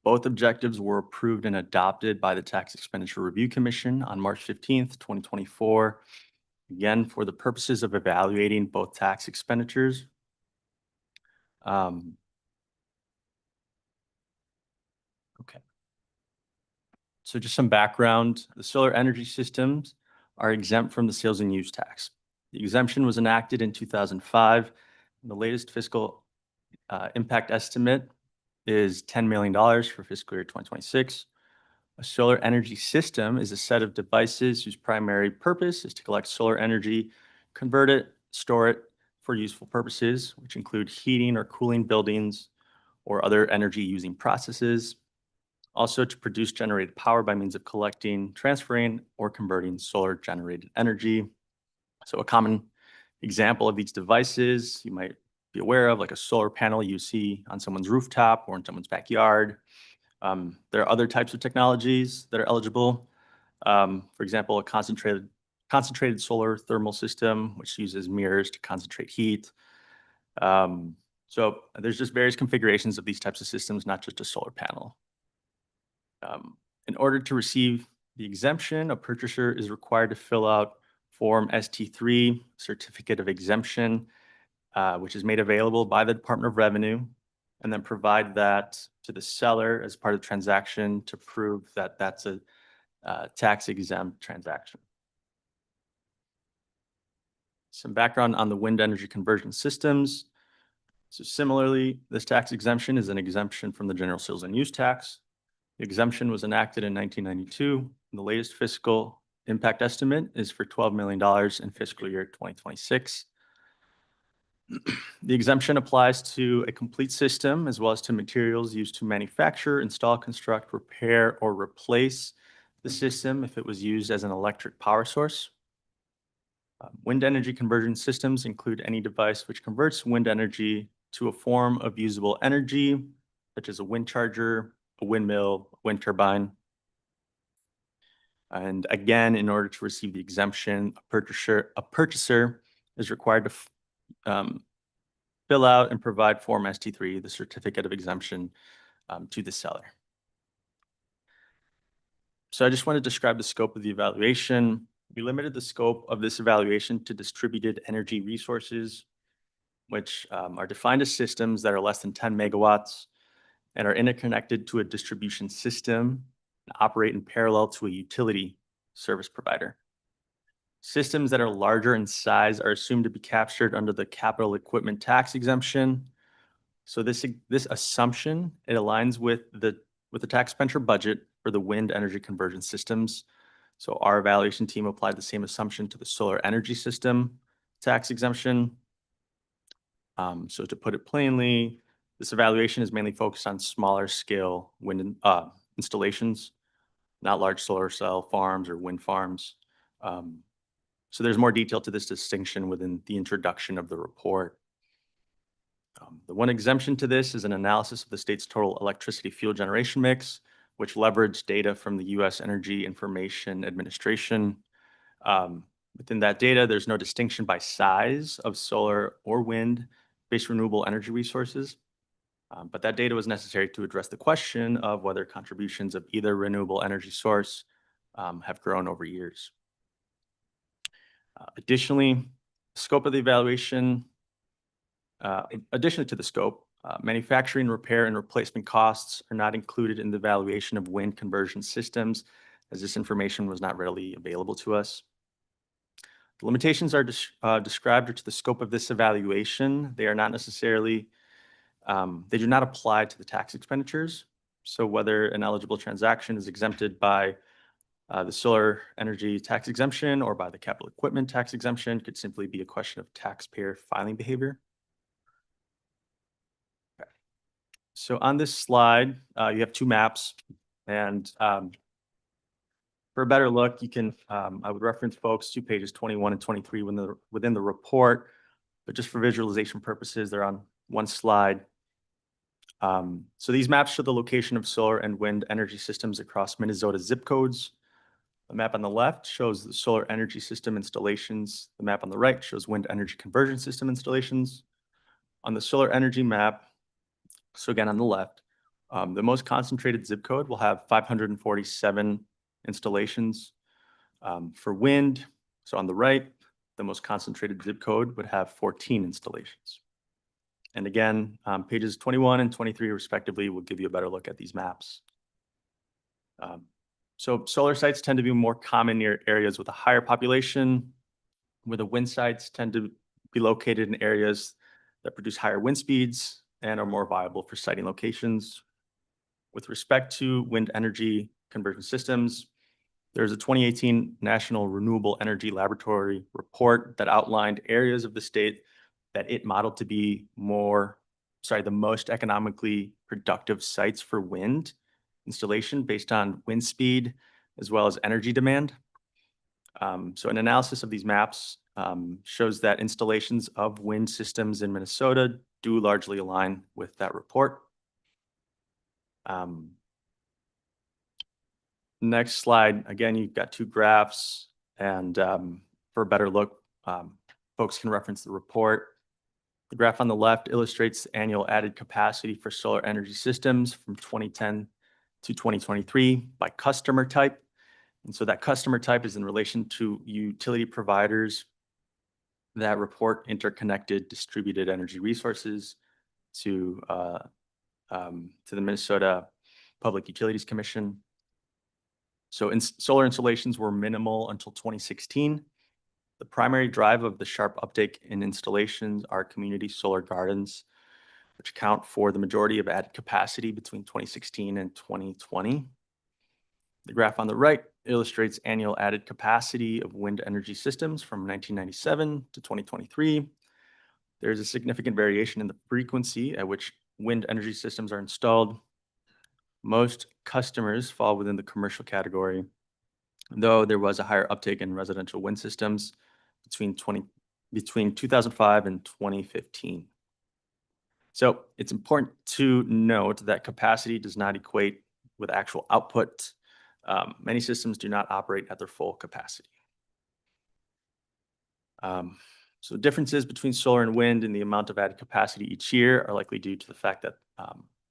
Both objectives were approved and adopted by the Tax Expenditure Review Commission on March 15th, 2024, again, for the purposes of evaluating both tax expenditures. Okay. So just some background, the solar energy systems are exempt from the sales and use tax. The exemption was enacted in 2005. And the latest fiscal impact estimate is $10 million for fiscal year 2026. A solar energy system is a set of devices whose primary purpose is to collect solar energy, convert it, store it for useful purposes, which include heating or cooling buildings or other energy-using processes. Also to produce generated power by means of collecting, transferring, or converting solar-generated energy. So a common example of these devices you might be aware of, like a solar panel you see on someone's rooftop or in someone's backyard. There are other types of technologies that are eligible. For example, a concentrated solar thermal system, which uses mirrors to concentrate heat. So there's just various configurations of these types of systems, not just a solar panel. In order to receive the exemption, a purchaser is required to fill out Form ST3, Certificate of Exemption, which is made available by the Department of Revenue, and then provide that to the seller as part of the transaction to prove that that's a tax exempt transaction. Some background on the wind energy conversion systems. So similarly, this tax exemption is an exemption from the general sales and use tax. The exemption was enacted in 1992, and the latest fiscal impact estimate is for $12 million in fiscal year 2026. The exemption applies to a complete system as well as to materials used to manufacture, install, construct, repair, or replace the system if it was used as an electric power source. Wind energy conversion systems include any device which converts wind energy to a form of usable energy, such as a wind charger, a windmill, a wind turbine. And again, in order to receive the exemption, a purchaser is required to fill out and provide Form ST3, the Certificate of Exemption, to the seller. So I just want to describe the scope of the evaluation. We limited the scope of this evaluation to distributed energy resources, which are defined as systems that are less than 10 megawatts and are interconnected to a distribution system and operate in parallel to a utility service provider. Systems that are larger in size are assumed to be captured under the capital equipment tax exemption. So this assumption, it aligns with the tax expenditure budget for the wind energy conversion systems. So our evaluation team applied the same assumption to the solar energy system tax exemption. So to put it plainly, this evaluation is mainly focused on smaller scale wind installations, not large solar cell farms or wind farms. So there's more detail to this distinction within the introduction of the report. The one exemption to this is an analysis of the state's total electricity fuel generation mix, which leveraged data from the U.S. Energy Information Administration. Within that data, there's no distinction by size of solar or wind-based renewable energy resources. But that data was necessary to address the question of whether contributions of either renewable energy source have grown over years. Additionally, scope of the evaluation, additionally to the scope, manufacturing, repair, and replacement costs are not included in the evaluation of wind conversion systems, as this information was not readily available to us. The limitations are described to the scope of this evaluation. They are not necessarily, they do not apply to the tax expenditures. So whether an eligible transaction is exempted by the solar energy tax exemption or by the capital equipment tax exemption could simply be a question of taxpayer filing behavior. Okay. So on this slide, you have two maps, and for a better look, you can, I would reference folks to pages 21 and 23 within the report, but just for visualization purposes, they're on one slide. So these maps show the location of solar and wind energy systems across Minnesota zip codes. The map on the left shows the solar energy system installations. The map on the right shows wind energy conversion system installations. On the solar energy map, so again on the left, the most concentrated zip code will have 547 installations. For wind, so on the right, the most concentrated zip code would have 14 installations. And again, pages 21 and 23 respectively will give you a better look at these maps. So solar sites tend to be more common near areas with a higher population, where the wind sites tend to be located in areas that produce higher wind speeds and are more viable for siting locations. With respect to wind energy conversion systems. There's a 2018 National Renewable Energy Laboratory report that outlined areas of the state that it modeled to be the most economically productive sites for wind installation based on wind speed as well as energy demand. So an analysis of these maps shows that installations of wind systems in Minnesota do largely align with that report. Next slide, again, you've got two graphs, and for a better look, folks can reference the report. The graph on the left illustrates the annual added capacity for solar energy systems from 2010 to 2023 by customer type. And so that customer type is in relation to utility providers that report interconnected distributed energy resources to the Minnesota Public Utilities Commission. So solar installations were minimal until 2016. The primary drive of the sharp uptake in installations are community solar gardens, which account for the majority of added capacity between 2016 and 2020. The graph on the right illustrates annual added capacity of wind energy systems from 1997 to 2023. There's a significant variation in the frequency at which wind energy systems are installed. Most customers fall within the commercial category, though there was a higher uptake in residential wind systems between 2005 and 2015. So it's important to note that capacity does not equate with actual output. Many systems do not operate at their full capacity. So differences between solar and wind in the amount of added capacity each year are likely due to the fact that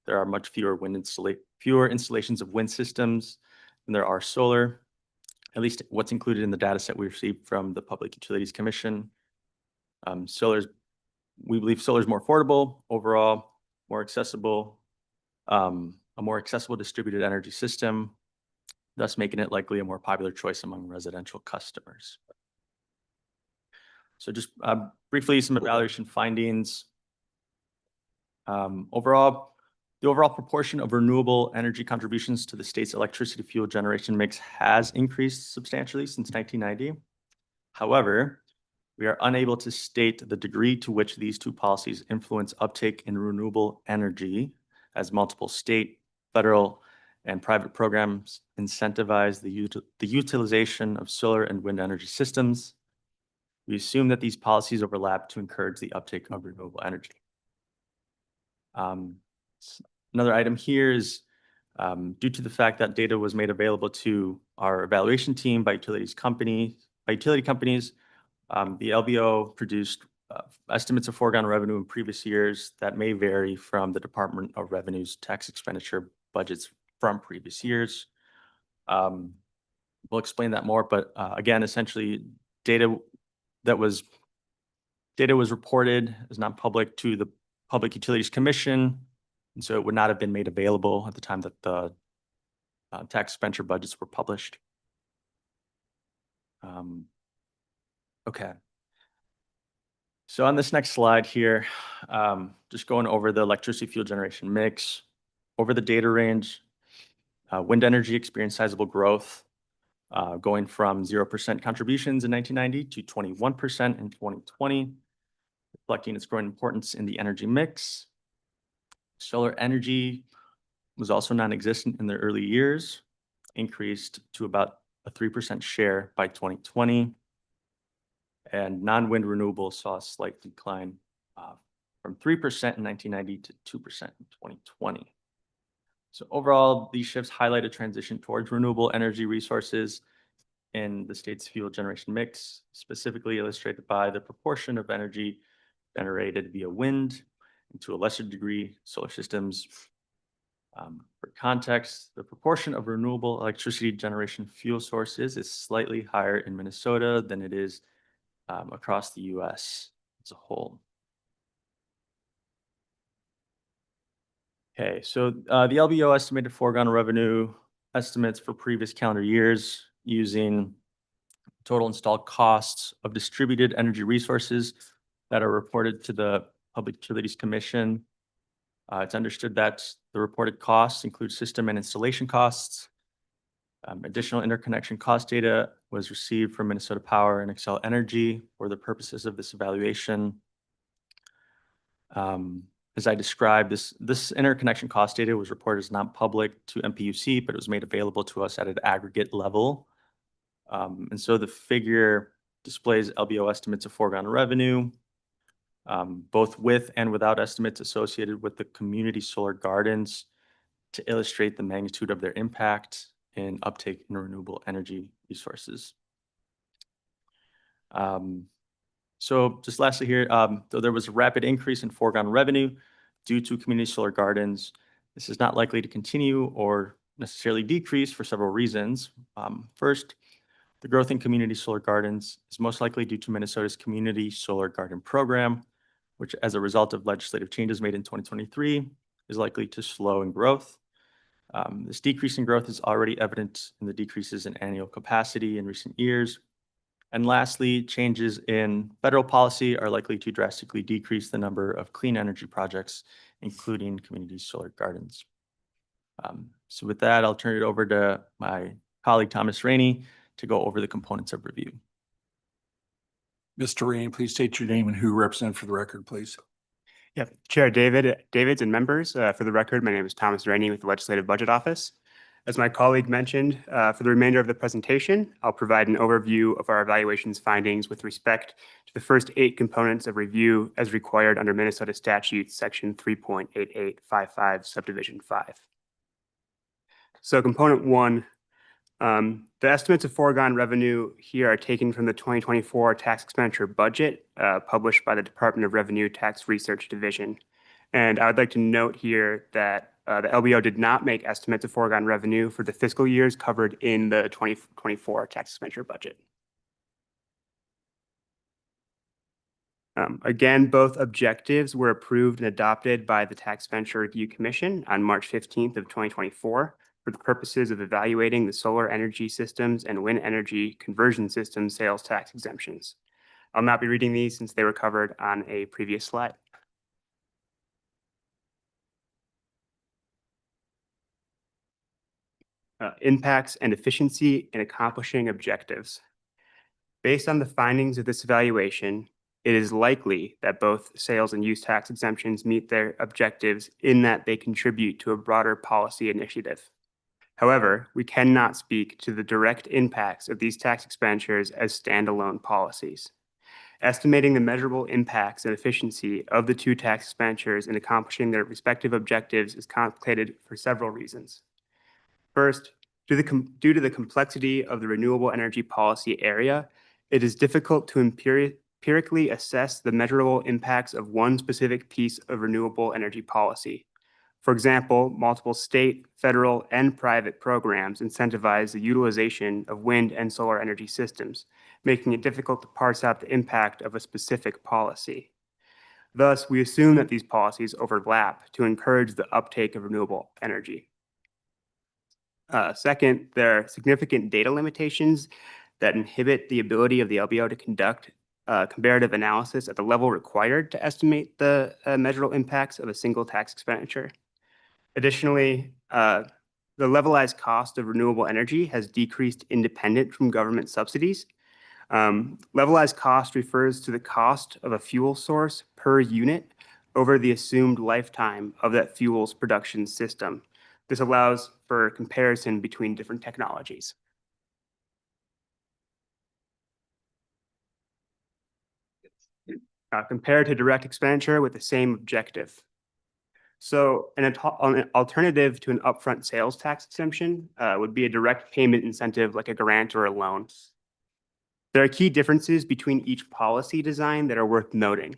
there are much fewer installations of wind systems than there are solar, at least what's included in the data set we received from the Public Utilities Commission. We believe solar is more affordable overall, more accessible, a more accessible distributed energy system, thus making it likely a more popular choice among residential customers. So just briefly, some evaluation findings. The overall proportion of renewable energy contributions to the state's electricity fuel generation mix has increased substantially since 1990. However, we are unable to state the degree to which these two policies influence uptake in renewable energy, as multiple state, federal, and private programs incentivize the utilization of solar and wind energy systems. We assume that these policies overlap to encourage the uptake of renewable energy. Another item here is due to the fact that data was made available to our evaluation team by utility companies, the LBO produced estimates of foregone revenue in previous years that may vary from the Department of Revenue's tax expenditure budgets from previous years. We'll explain that more, but again, essentially data was reported as non-public to the Public Utilities Commission, and so it would not have been made available at the time that the tax expenditure budgets were published. Okay. So on this next slide here, just going over the electricity fuel generation mix. Over the data range, wind energy experienced sizable growth, going from 0% contributions in 1990 to 21% in 2020, reflecting its growing importance in the energy mix. Solar energy was also non-existent in the early years, increased to about a 3% share by 2020. And non-wind renewables saw a slight decline from 3% in 1990 to 2% in 2020. So overall, these shifts highlight a transition towards renewable energy resources in the state's fuel generation mix, specifically illustrated by the proportion of energy generated via wind, and to a lesser degree, solar systems. For context, the proportion of renewable electricity generation fuel sources is slightly higher in Minnesota than it is across the US as a whole. Okay, so the LBO estimated foregone revenue estimates for previous calendar years using total installed costs of distributed energy resources that are reported to the Public Utilities Commission. It's understood that the reported costs include system and installation costs, Additional interconnection cost data was received from Minnesota Power and Xcel Energy for the purposes of this evaluation. As I described, this interconnection cost data was reported as not public to MPUC, but it was made available to us at an aggregate level. And so the figure displays LBO estimates of foregone revenue, both with and without estimates associated with the community solar gardens to illustrate the magnitude of their impact and uptake in renewable energy resources. So just lastly here, though there was a rapid increase in foregone revenue due to community solar gardens, this is not likely to continue or necessarily decrease for several reasons. First, the growth in community solar gardens is most likely due to Minnesota's Community Solar Garden Program, which as a result of legislative changes made in 2023 is likely to slow in growth. This decrease in growth is already evident in the decreases in annual capacity in recent years. And lastly, changes in federal policy are likely to drastically decrease the number of clean energy projects, including community solar gardens. So with that, I'll turn it over to my colleague, Thomas Rainey, to go over the components of review. Mr. Rainey, please state your name and who you represent for the record, please. Yeah, Chair Davids and members, for the record, my name is Thomas Rainey with the Legislative Budget Office. As my colleague mentioned, for the remainder of the presentation, I'll provide an overview of our evaluation's findings with respect to the first 8 components of review as required under Minnesota Statute Section 3.8855, Subdivision 5. So component 1, the estimates of foregone revenue here are taken from the 2024 tax expenditure budget published by the Department of Revenue Tax Research Division. And I would like to note here that the LBO did not make estimates of foregone revenue for the fiscal years covered in the 2024 tax expenditure budget. Again, both objectives were approved and adopted by the Tax Expenditure Review Commission on March 15th of 2024 for the purposes of evaluating the solar energy systems and wind energy conversion system sales tax exemptions. I'll not be reading these since they were covered on a previous slide. Impacts and efficiency in accomplishing objectives. Based on the findings of this evaluation, it is likely that both sales and use tax exemptions meet their objectives in that they contribute to a broader policy initiative. However, we cannot speak to the direct impacts of these tax expenditures as standalone policies. Estimating the measurable impacts and efficiency of the 2 tax expenditures in accomplishing their respective objectives is complicated for several reasons. First, due to the complexity of the renewable energy policy area, it is difficult to empirically assess the measurable impacts of one specific piece of renewable energy policy. For example, multiple state, federal, and private programs incentivize the utilization of wind and solar energy systems, making it difficult to parse out the impact of a specific policy. Thus, we assume that these policies overlap to encourage the uptake of renewable energy. Second, there are significant data limitations that inhibit the ability of the LBO to conduct comparative analysis at the level required to estimate the measurable impacts of a single tax expenditure. Additionally, the levelized cost of renewable energy has decreased independent from government subsidies. Levelized cost refers to the cost of a fuel source per unit over the assumed lifetime of that fuel's production system. This allows for comparison between different technologies. Compared to direct expenditure with the same objective. So an alternative to an upfront sales tax exemption would be a direct payment incentive like a grant or a loan. There are key differences between each policy design that are worth noting.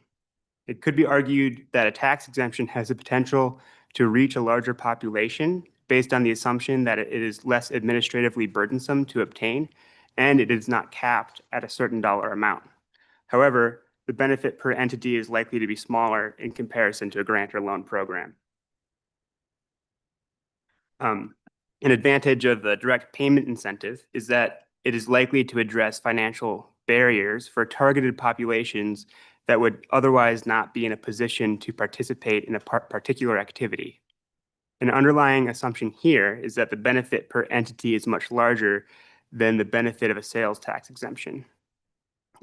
It could be argued that a tax exemption has the potential to reach a larger population based on the assumption that it is less administratively burdensome to obtain, and it is not capped at a certain dollar amount. However, the benefit per entity is likely to be smaller in comparison to a grant or loan program. An advantage of the direct payment incentive is that it is likely to address financial barriers for targeted populations that would otherwise not be in a position to participate in a particular activity. An underlying assumption here is that the benefit per entity is much larger than the benefit of a sales tax exemption.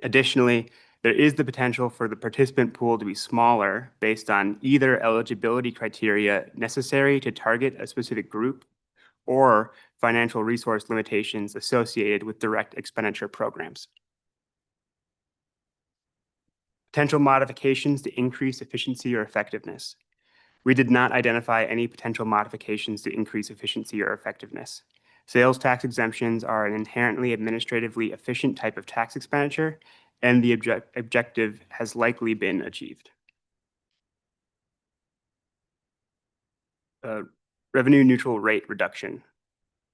Additionally, there is the potential for the participant pool to be smaller based on either eligibility criteria necessary to target a specific group or financial resource limitations associated with direct expenditure programs. Potential modifications to increase efficiency or effectiveness. We did not identify any potential modifications to increase efficiency or effectiveness. Sales tax exemptions are an inherently administratively efficient type of tax expenditure, and the objective has likely been achieved. Revenue neutral rate reduction.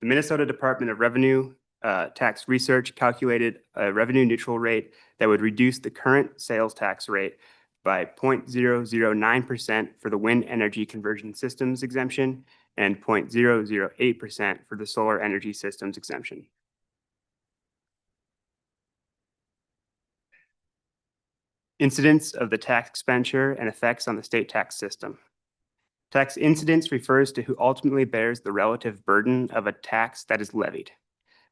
The Minnesota Department of Revenue Tax Research calculated a revenue neutral rate that would reduce the current sales tax rate by 0.009% for the wind energy conversion systems exemption and 0.008% for the solar energy systems exemption. Incidence of the tax expenditure and effects on the state tax system. Tax incidence refers to who ultimately bears the relative burden of a tax that is levied.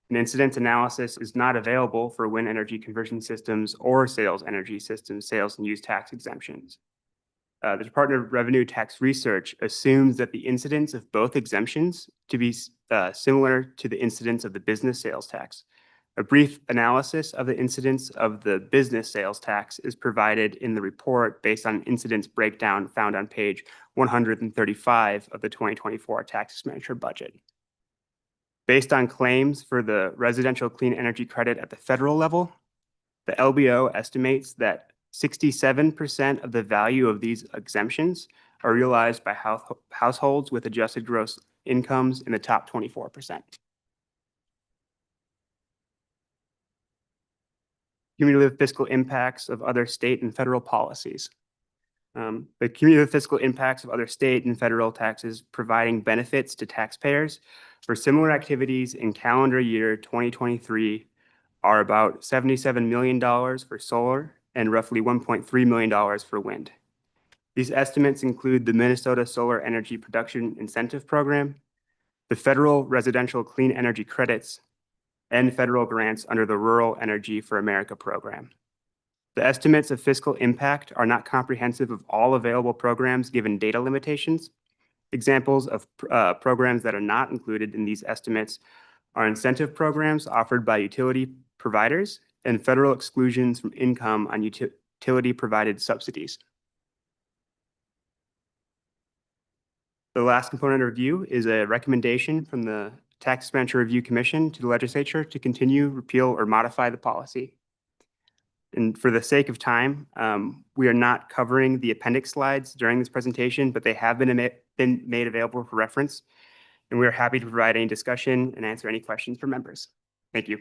An incidence analysis is not available for wind energy conversion systems or sales energy systems sales and use tax exemptions. The Department of Revenue Tax Research assumes that the incidence of both exemptions to be similar to the incidence of the business sales tax. A brief analysis of the incidence of the business sales tax is provided in the report based on incidence breakdown found on page 135 of the 2024 tax expenditure budget. Based on claims for the residential clean energy credit at the federal level, the LBO estimates that 67% of the value of these exemptions are realized by households with adjusted gross incomes in the top 24%. Cumulative fiscal impacts of other state and federal policies. The cumulative fiscal impacts of other state and federal taxes providing benefits to taxpayers for similar activities in calendar year 2023 are about $77 million for solar and roughly $1.3 million for wind. These estimates include the Minnesota Solar Energy Production Incentive Program, the federal residential clean energy credits, and federal grants under the Rural Energy for America program. The estimates of fiscal impact are not comprehensive of all available programs given data limitations. Examples of programs that are not included in these estimates are incentive programs offered by utility providers and federal exclusions from income on utility-provided subsidies. The last component of review is a recommendation from the Tax Expenditure Review Commission to the legislature to continue, repeal, or modify the policy. And for the sake of time, we are not covering the appendix slides during this presentation, but they have been made available for reference. And we are happy to provide any discussion and answer any questions from members. Thank you.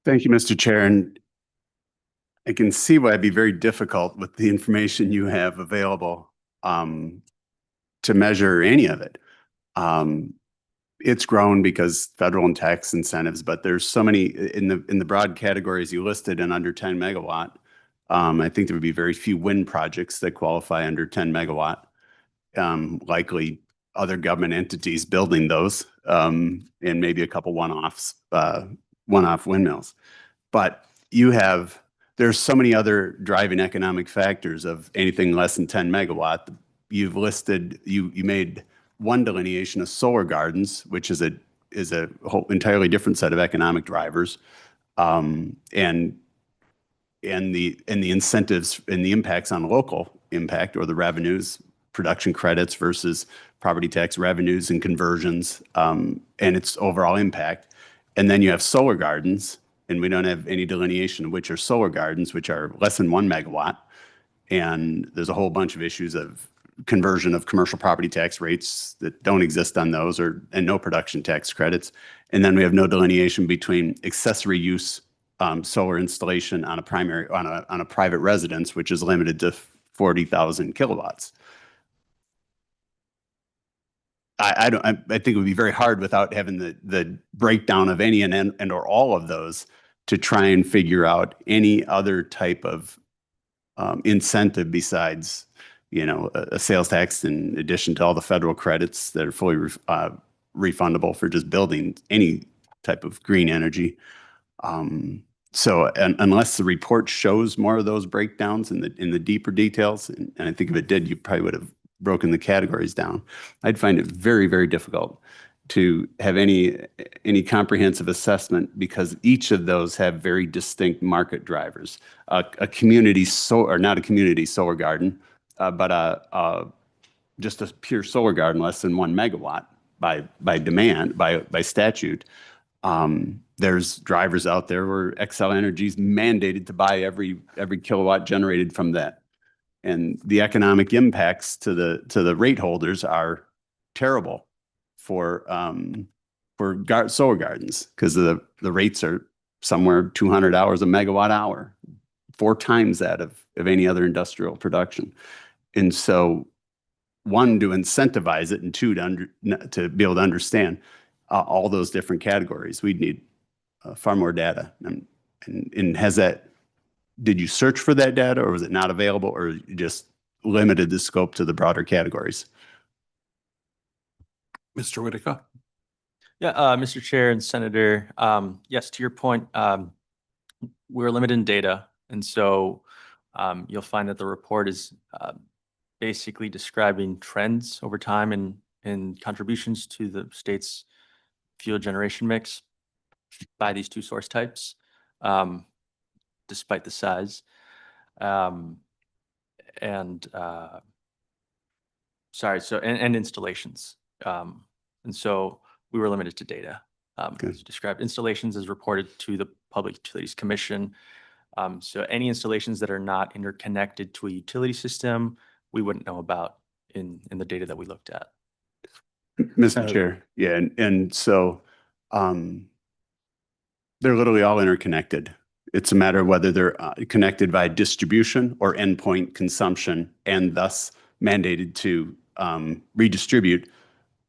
Thank you, Mr. Chair. And I can see why it'd be very difficult with the information you have available to measure any of it. It's grown because federal and tax incentives, but there's so many in the broad categories you listed and under 10 megawatt. I think there would be very few wind projects that qualify under 10 megawatt. Likely other government entities building those, and maybe a couple one-off windmills. But there's so many other driving economic factors of anything less than 10 megawatt. You've listed, you made one delineation of solar gardens, which is a whole entirely different set of economic drivers, and the incentives and the impacts on local impact or the revenues, production credits versus property tax revenues and conversions, and its overall impact. And then you have solar gardens, and we don't have any delineation of which are solar gardens, which are less than 1 megawatt. And there's a whole bunch of issues of conversion of commercial property tax rates that don't exist on those, and no production tax credits. And then we have no delineation between accessory use solar installation on a private residence, which is limited to 40,000 kilowatts. I think it would be very hard without having the breakdown of any and or all of those to try and figure out any other type of incentive besides, a sales tax in addition to all the federal credits that are fully refundable for just building any type of green energy. So unless the report shows more of those breakdowns in the deeper details, and I think if it did, you probably would have broken the categories down. I'd find it very, very difficult to have any comprehensive assessment because each of those have very distinct market drivers. A community or not a community solar garden, but just a pure solar garden less than 1 megawatt by demand by statute. There's drivers out there where Xcel Energy is mandated to buy every kilowatt generated from that. And the economic impacts to the rate holders are terrible for solar gardens because the rates are somewhere $200 a megawatt hour, 4 times that of any other industrial production. And so, one, to incentivize it, and two, to be able to understand all those different categories, we'd need far more data. And has that? Did you search for that data, or was it not available, or you just limited the scope to the broader categories? Mr. Whitaker? Yeah, Mr. Chair and Senator, yes, to your point, we're limited in data. And so you'll find that the report is basically describing trends over time and contributions to the state's fuel generation mix by these 2 source types, despite the size. And installations. And so we were limited to data. As you described, installations is reported to the Public Utilities Commission. So any installations that are not interconnected to a utility system, we wouldn't know about in the data that we looked at. Mr. Chair, yeah, and so they're literally all interconnected. It's a matter of whether they're connected by distribution or endpoint consumption, and thus mandated to redistribute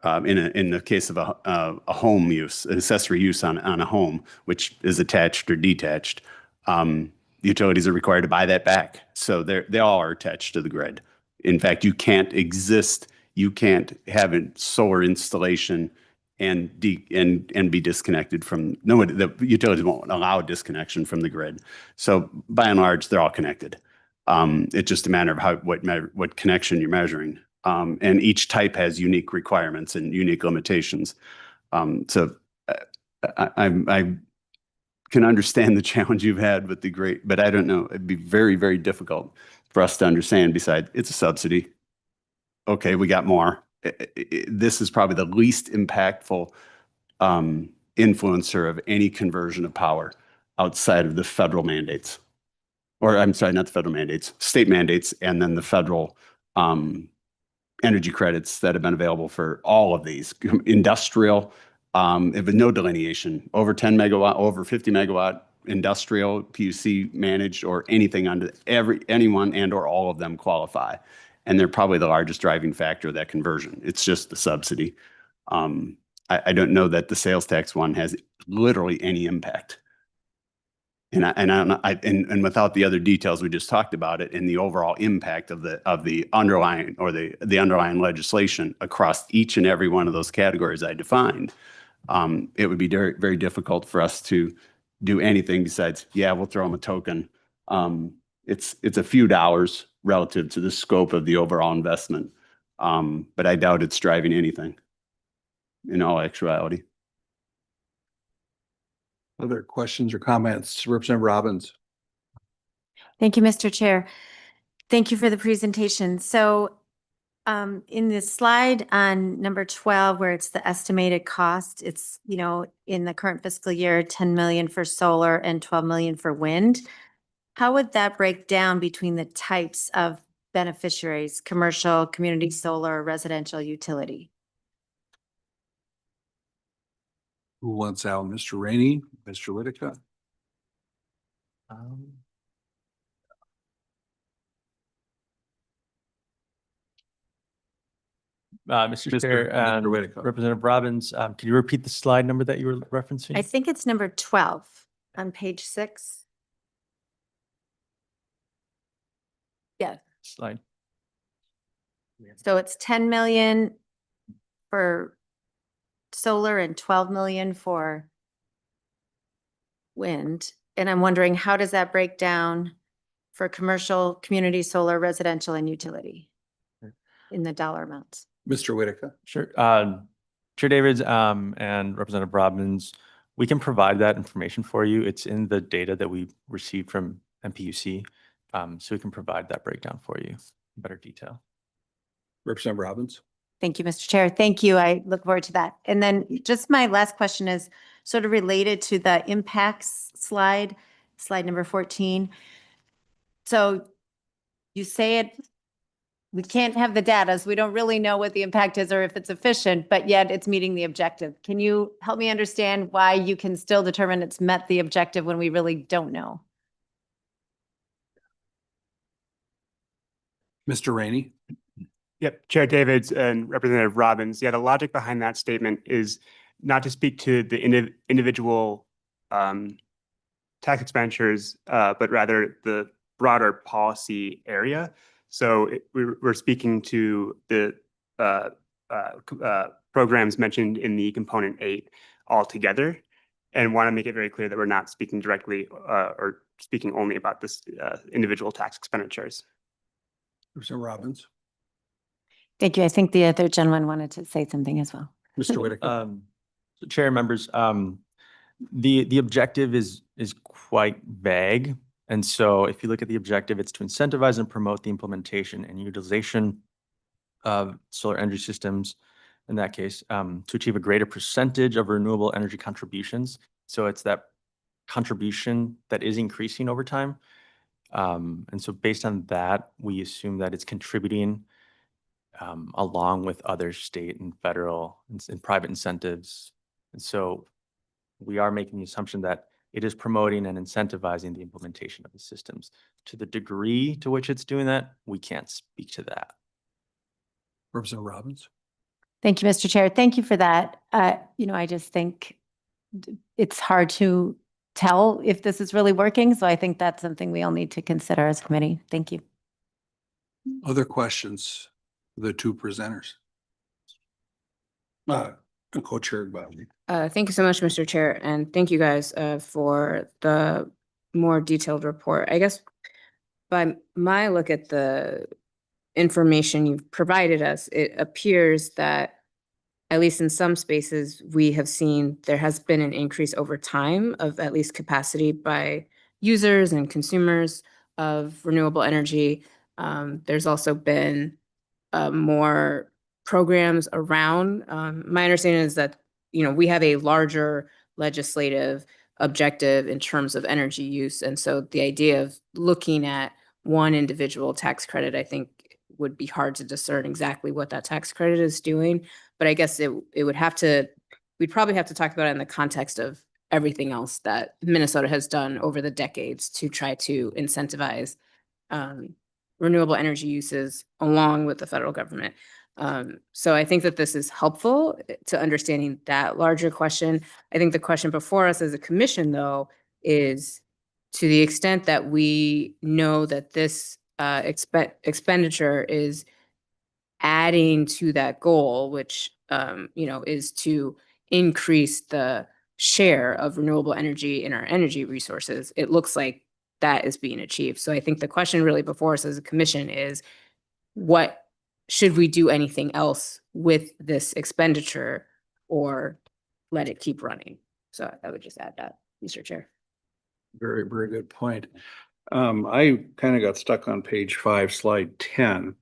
in the case of a home use, an accessory use on a home, which is attached or detached. Utilities are required to buy that back, so they all are attached to the grid. In fact, you can't have a solar installation and be disconnected from, the utilities won't allow disconnection from the grid. So by and large, they're all connected. It's just a matter of what connection you're measuring. And each type has unique requirements and unique limitations. So I can understand the challenge you've had with but I don't know, it'd be very, very difficult for us to understand. Besides, it's a subsidy. Okay, we got more. This is probably the least impactful influencer of any conversion of power outside of the federal mandates. Or I'm sorry, not the federal mandates, state mandates, and then the federal energy credits that have been available for all of these. Industrial, with no delineation, over 10 megawatt, over 50 megawatt, industrial, PUC managed, or anything under anyone and or all of them qualify. And they're probably the largest driving factor of that conversion. It's just the subsidy. I don't know that the sales tax one has literally any impact. And without the other details we just talked about it, and the overall impact of the underlying or the underlying legislation across each and every one of those categories I defined, it would be very, very difficult for us to do anything besides, yeah, we'll throw them a token. It's a few dollars relative to the scope of the overall investment, but I doubt it's driving anything in all actuality. Other questions or comments? Representative Robbins. Thank you, Mr. Chair. Thank you for the presentation. So in the slide on number 12, where it's the estimated cost, it's, in the current fiscal year, 10 million for solar and 12 million for wind. How would that break down between the types of beneficiaries, commercial, community solar, residential, utility? Who wants out? Mr. Rainey, Mr. Whitaker? Mr. Chair, Mr. and Whitaker. Representative Robbins, can you repeat the slide number that you were referencing? I think it's number 12 on page 6. Yeah, Slide. so it's 10 million for solar and 12 million for wind. And I'm wondering, how does that break down for commercial, community, solar, residential, and utility in the dollar amounts? Mr. Whitaker. Sure. Chair Davids, and Representative Robbins, we can provide that information for you. It's in the data that we received from MPUC. So we can provide that breakdown for you in better detail. Representative Robbins. Thank you, Mr. Chair. Thank you. I look forward to that. And then just my last question is sort of related to the impacts slide, slide number 14. So you say it, we can't have the data, so we don't really know what the impact is or if it's efficient, but yet it's meeting the objective. Can you help me understand why you can still determine it's met the objective when we really don't know? Mr. Rainey. Yep, Chair Davids and Representative Robbins. Yeah, the logic behind that statement is not to speak to the individual tax expenditures, but rather the broader policy area. So we're speaking to the programs mentioned in the component 8 altogether, and want to make it very clear that we're not speaking directly or speaking only about this individual tax expenditures. Representative Robbins. Thank you. I think the other gentleman wanted to say something as well. Mr. Whitaker. So Chair members, the objective is quite vague. And so if you look at the objective, it's to incentivize and promote the implementation and utilization of solar energy systems, in that case, to achieve a greater percentage of renewable energy contributions. So it's that contribution that is increasing over time. And so based on that, we assume that it's contributing along with other state and federal and private incentives. And so we are making the assumption that it is promoting and incentivizing the implementation of the systems. To the degree to which it's doing that, we can't speak to that. Representative Robbins. Thank you, Mr. Chair. Thank you for that. I just think it's hard to tell if this is really working. So I think that's something we all need to consider as a committee. Thank you. Other questions? The two presenters. Co-chair Bobby. Thank you so much, Mr. Chair, and thank you guys for the more detailed report. I guess by my look at the information you've provided us, it appears that at least in some spaces, we have seen there has been an increase over time of at least capacity by users and consumers of renewable energy. There's also been more programs around. My understanding is that, we have a larger legislative objective in terms of energy use. And so the idea of looking at one individual tax credit, I think would be hard to discern exactly what that tax credit is doing. But I guess we'd probably have to talk about it in the context of everything else that Minnesota has done over the decades to try to incentivize renewable energy uses along with the federal government. So I think that this is helpful to understanding that larger question. I think the question before us as a commission, though, is to the extent that we know that this expenditure is adding to that goal, which, is to increase the share of renewable energy in our energy resources, it looks like that is being achieved. So I think the question really before us as a commission is, what should we do anything else with this expenditure or let it keep running? So I would just add that, Mr. Chair. Very, very good point. I kind of got stuck on page 5, slide 10.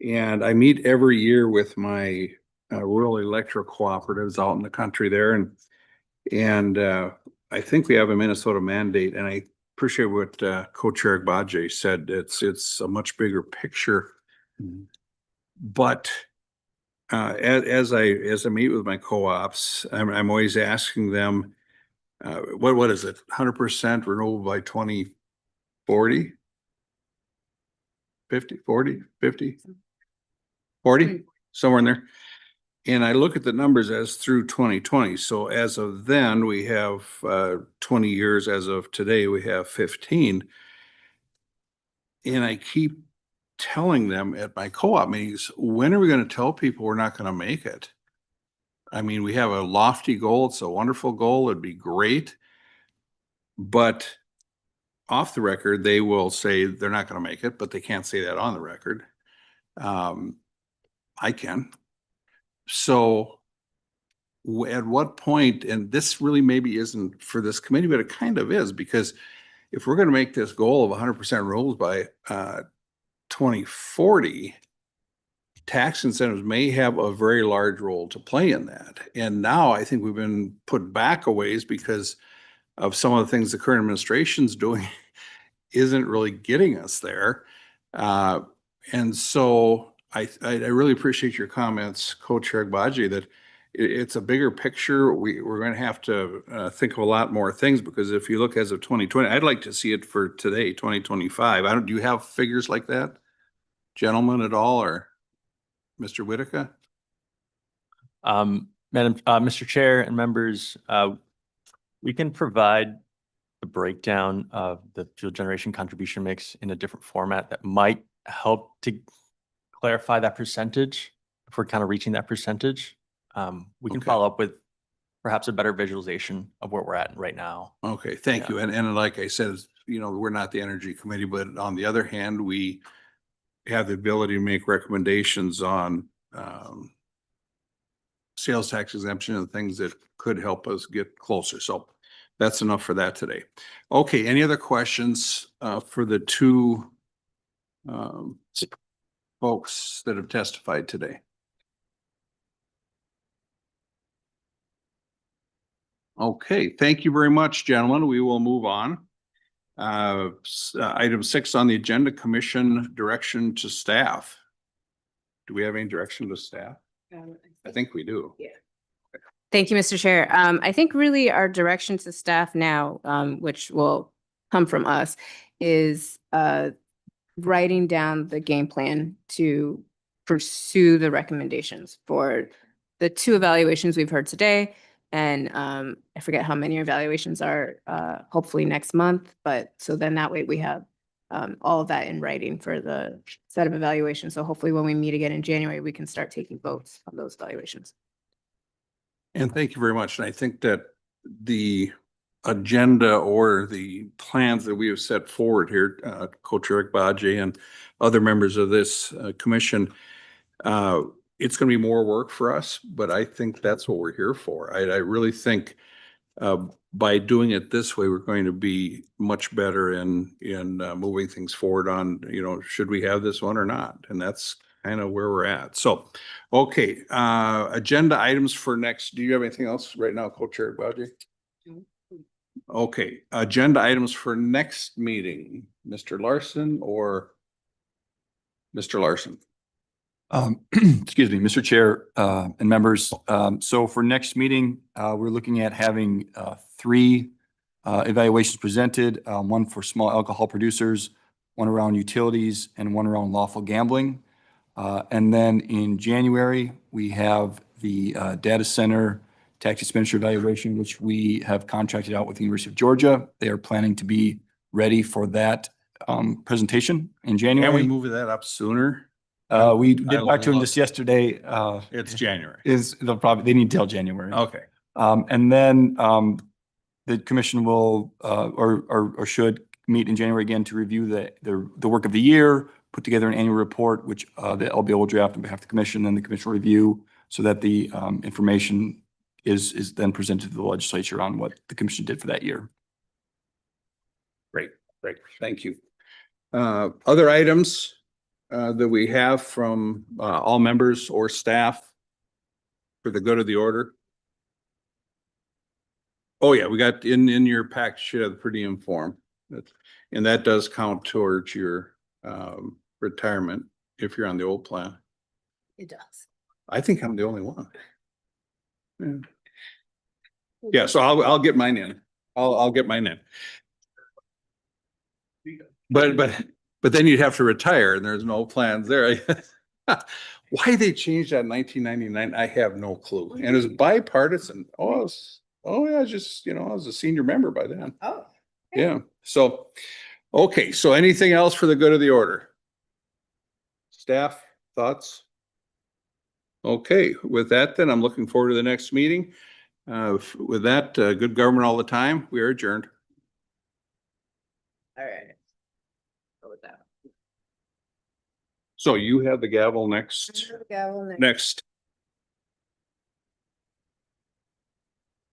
And I meet every year with my rural electric cooperatives out in the country there. And I think we have a Minnesota mandate, and I appreciate what Co-Chair Bajay said. It's a much bigger picture. Mm-hmm. But as I meet with my co-ops, I'm always asking them, what is it? 100% renewable by 2040? 50, 40, 50? 40? somewhere in there. And I look at the numbers as through 2020. So as of then, we have 20 years. As of today, we have 15. And I keep telling them at my co-op meetings, when are we going to tell people we're not going to make it? I mean, we have a lofty goal. It's a wonderful goal. It'd be great. But off the record, they will say they're not going to make it, but they can't say that on the record. I can. So at what point, and this really maybe isn't for this committee, but it kind of is, because if we're going to make this goal of 100% renewables by 2040, tax incentives may have a very large role to play in that. And now I think we've been put back a ways because of some of the things the current administration's doing isn't really getting us there. And so I really appreciate your comments, Coach Agbaji, that it's a bigger picture. We're going to have to think of a lot more things, because if you look as of 2020, I'd like to see it for today, 2025. Do you have figures like that, gentlemen, at all, or Mr. Whitaker? Mr. Chair and members, we can provide the breakdown of the fuel generation contribution mix in a different format that might help to clarify that percentage if we're kind of reaching that percentage. We can Okay. follow up with perhaps a better visualization of where we're at right now. Okay, thank Yeah. you. And like I said, we're not the Energy Committee, but on the other hand, we have the ability to make recommendations on sales tax exemption and things that could help us get closer. So that's enough for that today. Okay, any other questions for the two folks that have testified today? Okay, thank you very much, gentlemen. We will move on. Item 6 on the agenda, commission direction to staff. Do we have any direction to staff? I think we do. Yeah. Thank you, Mr. Chair. I think really our direction to staff now, which will come from us, is writing down the game plan to pursue the recommendations for the 2 evaluations we've heard today. And I forget how many evaluations are hopefully next month, but so then that way we have all of that in writing for the set of evaluations. So hopefully when we meet again in January, we can start taking votes on those evaluations. And thank you very much. And I think that the agenda or the plans that we have set forward here, Coach Eric Baje and other members of this commission, it's going to be more work for us, but I think that's what we're here for. I really think by doing it this way, we're going to be much better in moving things forward on, should we have this one or not? And that's kind of where we're at. So, okay, agenda items for next. Do you have anything else right now, Co-Chair Baji? Okay, agenda items for next meeting, Mr. Larson or Mr. Larson? Excuse me, Mr. Chair, and members. So for next meeting, we're looking at having 3 evaluations presented, one for small alcohol producers, one around utilities, and one around lawful gambling. And then in January, we have the data center tax expenditure evaluation, which we have contracted out with the University of Georgia. They are planning to be ready for that presentation in January. Can we move that up sooner? We did talk to them just yesterday. It's January. They need till January. Okay. And then the commission will or should meet in January again to review the work of the year, put together an annual report, which the LBO will draft on behalf of the commission, and the commission will review so that the information is then presented to the legislature on what the commission did for that year. Great. Thank you. Other items that we have from all members or staff for the good of the order? Oh yeah, we got in your pack sheet of the per diem form. And that does count towards your retirement if you're on the old plan. It does. I think I'm the only one. Yeah, so I'll get mine in. I'll get mine in. But then you'd have to retire and there's no plans there. Why they changed that in 1999, I have no clue. And it was bipartisan. I was a senior member by then. Oh. Yeah, so, okay, so anything else for the good of the order? Staff, thoughts? Okay, with that then, I'm looking forward to the next meeting. With that, good government all the time. We are adjourned. All right. So you have the gavel next. Gavel next. Next.